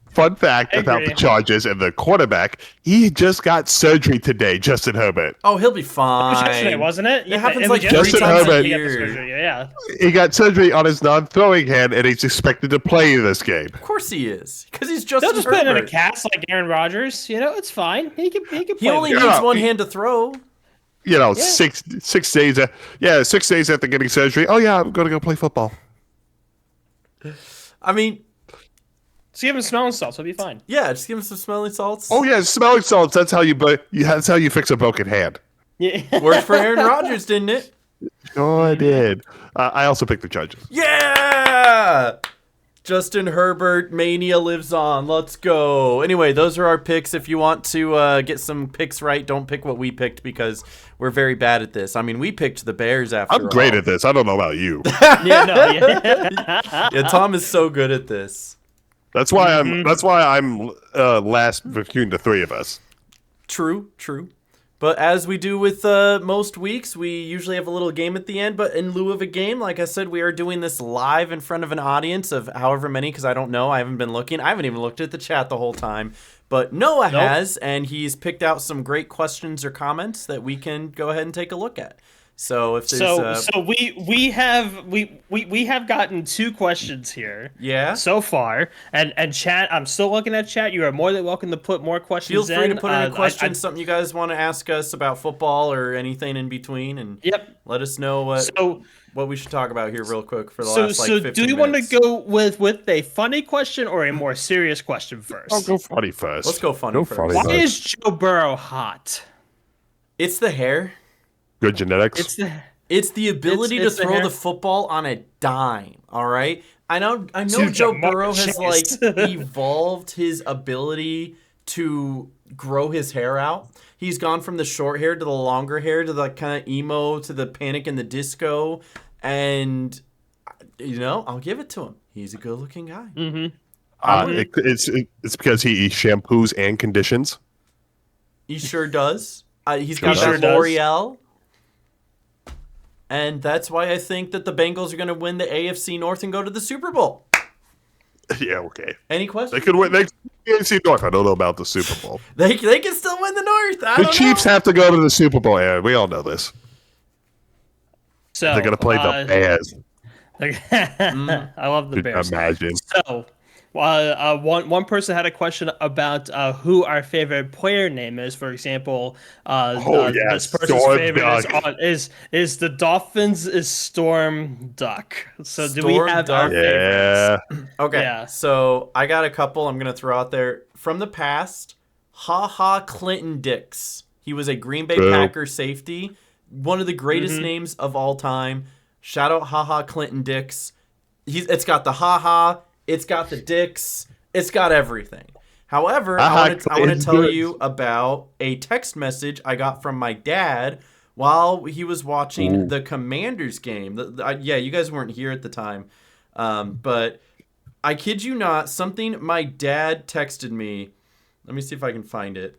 Fun fact about the Chargers and the quarterback, he just got surgery today, Justin Herbert. Oh, he'll be fine. It was yesterday, wasn't it? It happens like Justin 3 times Herbert. a year. Yeah. He got surgery on his non-throwing hand, and he's expected to play this game. Of course he is, because he's Justin They'll just Herbert. put him in a cast like Aaron Rodgers. It's fine. He can play. He only needs one hand to throw. 6 days. 6 days after getting surgery. Oh yeah, I'm gonna go play football. I mean, just give him smelling salts. He'll be fine. Yeah, just give him some smelling salts. Oh yeah, smelling salts. That's how you fix a broken hand. Yeah, worked for Aaron Rodgers, didn't it? Oh, I did. I also picked the Chargers. Yeah! Justin Herbert mania lives on. Let's go. Anyway, those are our picks. If you want to get some picks right, don't pick what we picked because we're very bad at this. I mean, we picked the Bears after all. I'm great at this. I don't know about you. Yeah, Tom is so good at this. That's why I'm last between the three of us. True. But as we do with most weeks, we usually have a little game at the end. But in lieu of a game, like I said, we are doing this live in front of an audience of however many, because I don't know. I haven't been looking. I haven't even looked at the chat the whole time. But Noah has, and he's picked out some great questions or comments that we can go ahead and take a look at. So if there's so we have gotten 2 questions here. Yeah. So far, and chat. I'm still looking at chat. You are more than welcome to put more questions. Feel free to put in a question, something you guys want to ask us about football or anything in between, and let us know what we should talk about here real quick for the last 15 minutes. So do you want to go with a funny question or a more serious question first? I'll go funny first. Let's go funny first. Why is Joe Burrow hot? It's the hair. Good genetics. It's the ability to throw the football on a dime. All right. I know. Joe Burrow has evolved his ability to grow his hair out. He's gone from the short hair to the longer hair to the kind of emo to the Panic in the Disco, and I'll give it to him. He's a good-looking guy. Mm-hmm. It's because he shampoos and conditions. He sure does. He's got that L'Oreal. And that's why I think that the Bengals are going to win the AFC North and go to the Super Bowl. Yeah, okay. Any questions? They could win the AFC North. I don't know about the Super Bowl. They can still win the North. The Chiefs have to go to the Super Bowl, Aaron. We all know this. So they're going to play the Bears. I love the Bears. Imagine. So one person had a question about who our favorite player name is. For example, this person's Storm favorite is the Dolphins is Storm Duck. So do we have our favorites? Okay. Yeah. So I got a couple I'm gonna throw out there from the past. Clinton Dix. He was a Green Bay Packers safety, one of the greatest names of all time. Shout out Clinton Dix. It's got the it's got the dicks. It's got everything. However, I want to tell you about a text message I got from my dad while he was watching the Commanders game. You guys weren't here at the time. But I kid you not, something my dad texted me. Let me see if I can find it.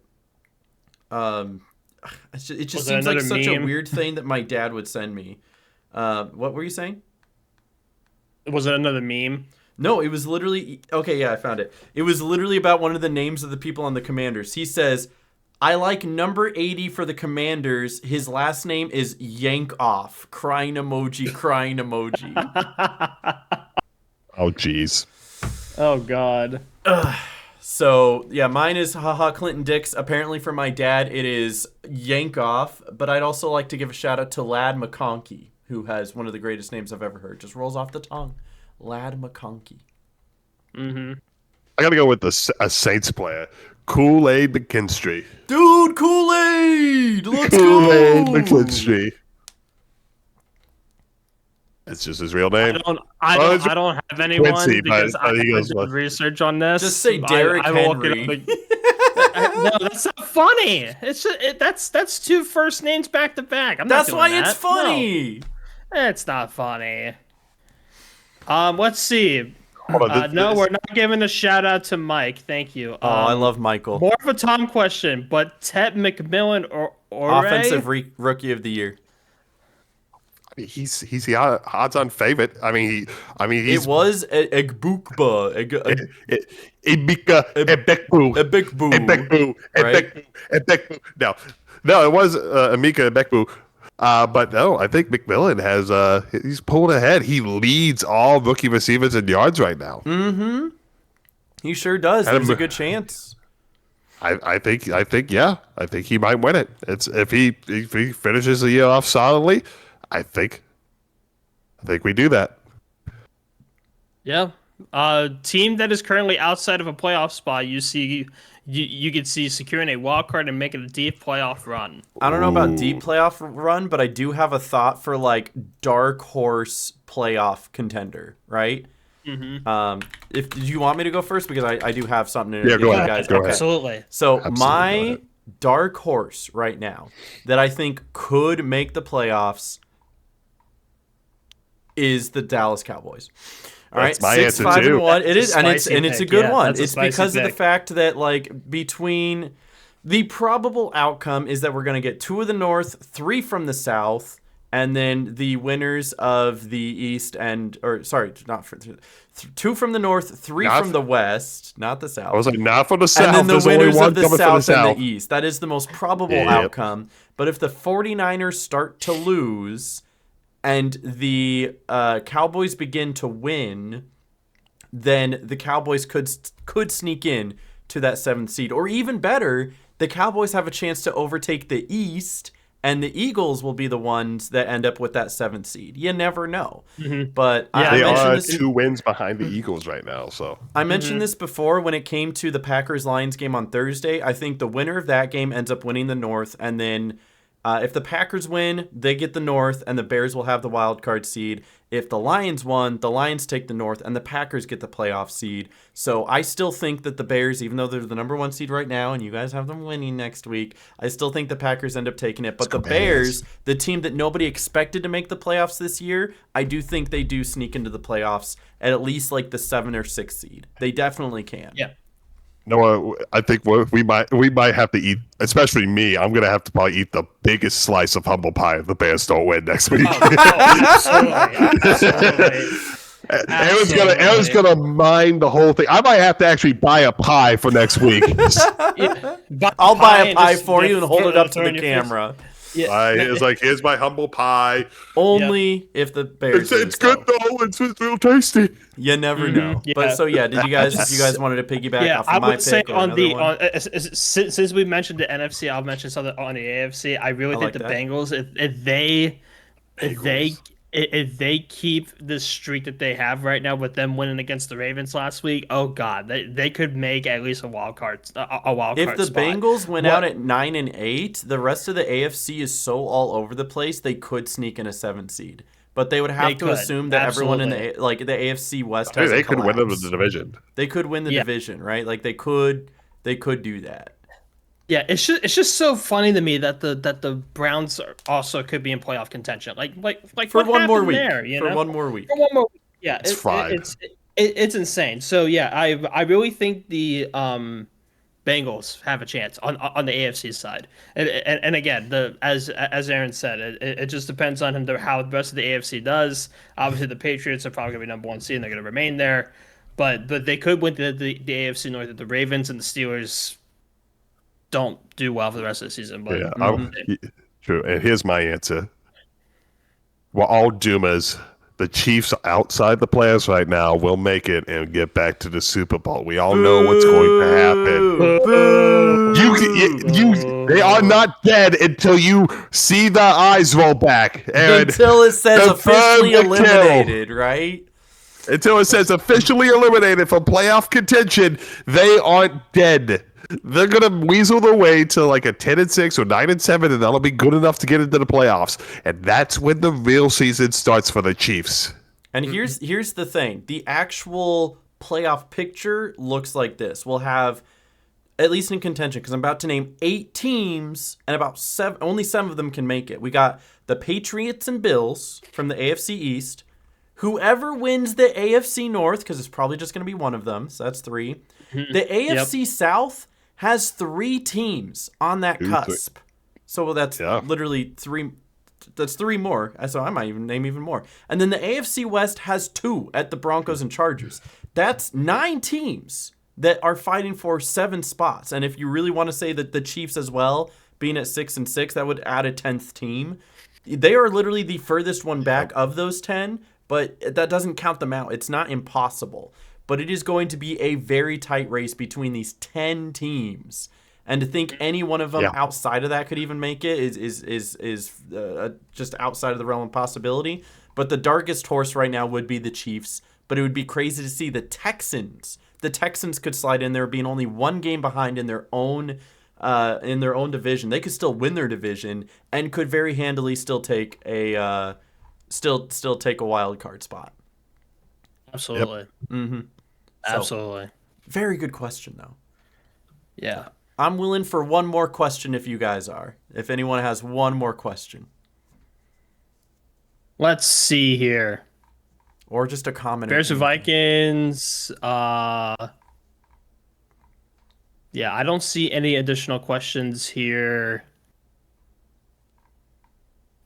It just seems like such a weird thing that my dad would send me. What were you saying? Was it another meme? No, it was literally... Okay, yeah, I found it. It was literally about one of the names of the people on the Commanders. He says, I like number 80 for the Commanders. His last name is Yank Off. Crying emoji, crying emoji. Oh, jeez. Oh, God. So, yeah, mine is Clinton Dix. Apparently for my dad, it is Yank Off. But I'd also like to give a shout out to Lad McConkey, who has one of the greatest names I've ever heard. Just rolls off the tongue. Lad McConkey. Mm-hmm. I gotta go with a Saints player, Kool-Aid McKinstry. Dude, Kool-Aid! Let's go! Kool-Aid McKinstry. It's just his real name. I don't have anyone because I did research on this. Just say Derrick Henry. No, that's not funny. It's just, that's 2 first names back to back. That's why it's funny. No. It's not funny. Let's see. No, we're not giving a shout out to Mike. Thank you. I love Michael. More of a Tom question, but Ted McMillan or offensive rookie of the year. He's the odds-on favorite. I mean, he's. It was Egbukba. Ebekbu. No, it was Emeka Ebekbu. But no, I think McMillan he's pulling ahead. He leads all rookie receivers in yards right now. Mm-hmm. He sure does. There's a good chance. I think he might win it. It's if he finishes the year off solidly, I think we do that. Yeah. Team that is currently outside of a playoff spot, you could see securing a wild card and making a deep playoff run. I don't know about deep playoff run, but I do have a thought for like dark horse playoff contender, right? Mm-hmm. If do you want me to go first, because I do have something to go ahead. guys. Go ahead. Absolutely. So my dark horse right now that I think could make the playoffs is the Dallas Cowboys. All right, 6-5-1. It is, and it's a good one. It's because of the fact that like between the probable outcome is that we're going to get 2 of the North, 3 from the South, and then the winners of the East and 2 from the North, 3 from the West, not the South. I was like, not from the South. And then the There's winners only one of the coming South and the East. That is the most probable outcome. But if the 49ers start to lose and the Cowboys begin to win, then the Cowboys could sneak in to that 7th seed. Or even better, the Cowboys have a chance to overtake the East, and the Eagles will be the ones that end up with that 7th seed. You never know. Mm-hmm. But they are 2 wins behind the Eagles right now. So I mentioned this before when it came to the Packers-Lions game on Thursday. I think the winner of that game ends up winning the North, and then if the Packers win, they get the North, and the Bears will have the wild card seed. If the Lions won, the Lions take the North, and the Packers get the playoff seed. So I still think that the Bears, even though they're the number 1 seed right now, and you guys have them winning next week, I still think the Packers end up taking it. But the Bears, the team that nobody expected to make the playoffs this year, I do think they do sneak into the playoffs at least like the 7 or 6 seed. They definitely can. Yeah. No, I think we might have to eat, especially me. I'm gonna have to probably eat the biggest slice of humble pie if the Bears don't win next week. Aaron's gonna mine the whole thing. I might have to actually buy a pie for next week. I'll buy a pie for you and hold it up to the camera. Yeah. It's like, here's my humble pie. Only if the Bears. It's good though. It's real tasty. You never know. Yeah. But so did you guys wanted to piggyback off of my pick? I would say since we mentioned the NFC, I'll mention something on the AFC. I really think the Bengals, if they keep this streak that they have right now with them winning against the Ravens last week, oh god, they could make at least a wild card. If the Bengals went out at 9-8, the rest of the AFC is so all over the place they could sneak in a 7th seed. But they would have to assume that everyone in the AFC West has they could win the division. They could win the division, right? Like they could do that. Yeah, it's just so funny to me that the Browns also could be in playoff contention. Like for one more week. For one more week. Yeah, it's fine. It's insane. So yeah, I really think the Bengals have a chance on the AFC side. And again, as Aaron said, it just depends on how the rest of the AFC does. Obviously, the Patriots are probably going to be number 1 seed and they're going to remain there. But they could win the AFC North if the Ravens and the Steelers don't do well for the rest of the season. But true. And here's my answer. We're all doomers. The Chiefs outside the playoffs right now will make it and get back to the Super Bowl. We all know what's going to happen. They are not dead until you see the eyes roll back. And until it says officially eliminated, right? Until it says officially eliminated from playoff contention, they aren't dead. They're gonna weasel their way to like a 10-6 or 9-7, and that'll be good enough to get into the playoffs. And that's when the real season starts for the Chiefs. And here's the thing: the actual playoff picture looks like this. We'll have, at least in contention, because I'm about to name 8 teams, and only 7 of them can make it. We got the Patriots and Bills from the AFC East. Whoever wins the AFC North, because it's probably just going to be one of them, so that's 3. The AFC South has 3 teams on that cusp. So that's literally 3. That's 3 more. So I might even name even more. And then the AFC West has 2 at the Broncos and Chargers. That's 9 teams that are fighting for 7 spots. And if you really want to say that the Chiefs as well, being at 6-6, that would add a 10th team. They are literally the furthest one back of those 10, but that doesn't count them out. It's not impossible. But it is going to be a very tight race between these 10 teams. And to think any one of them Yeah. outside of that could even make it is just outside of the realm of possibility. But the darkest horse right now would be the Chiefs. But it would be crazy to see the Texans. The Texans could slide in there, being only one game behind in their own division. They could still win their division and could very handily still take a still take a wild card spot. Absolutely. Yep. Mm-hmm. Absolutely. Very good question, though. Yeah. I'm willing for one more question if you guys are. If anyone has one more question. Let's see here. Or just a comment. Bears or Vikings. Yeah, I don't see any additional questions here.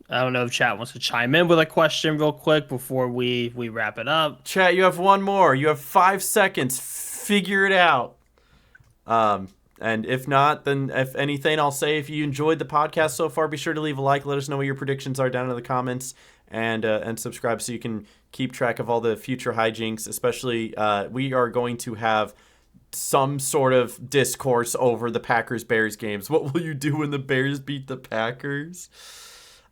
I don't know if chat wants to chime in with a question real quick before we wrap it up. Chat, you have one more. You have 5 seconds. Figure it out. And if not, then if anything, I'll say if you enjoyed the podcast so far, be sure to leave a like. Let us know what your predictions are down in the comments, and subscribe so you can keep track of all the future hijinks. Especially, we are going to have some sort of discourse over the Packers-Bears games. What will you do when the Bears beat the Packers?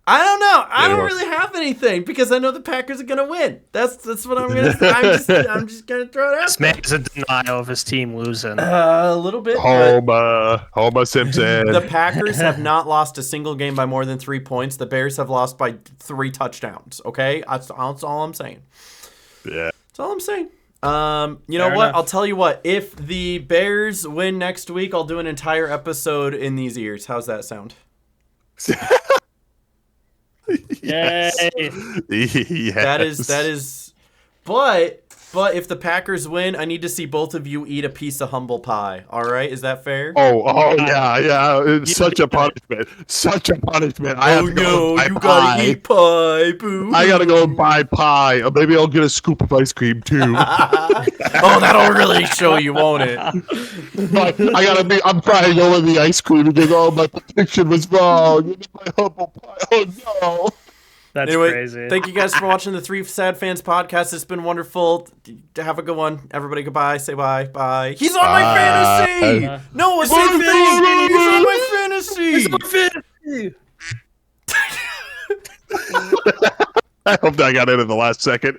I don't know. I don't really have anything because I know the Packers are gonna win. That's what I'm gonna. I'm just gonna throw it out. This man is in denial of his team losing. A little bit. Homer Simpson. The Packers have not lost a single game by more than 3 points. The Bears have lost by 3 touchdowns. Okay, that's all I'm saying. Yeah, that's all I'm saying. You know what? I'll tell you what. If the Bears win next week, I'll do an entire episode in these ears. How's that sound? Yes. Yes. That is but if the Packers win, I need to see both of you eat a piece of humble pie. All right? Is that fair? Oh yeah. It's such a punishment. You gotta eat pie, boo. I gotta go and buy pie. Or maybe I'll get a scoop of ice cream too. That'll really show you, won't it? I'm trying to go with the ice cream and go, my prediction was wrong. My humble pie. Oh no. That's crazy. Thank you guys for watching the Three Sad Fans podcast. It's been wonderful. Have a good one. Everybody, goodbye. Say bye. Bye. He's on my fantasy. No, it's same thing. He's on my fantasy. He's on fantasy. I hope I got in at the last second.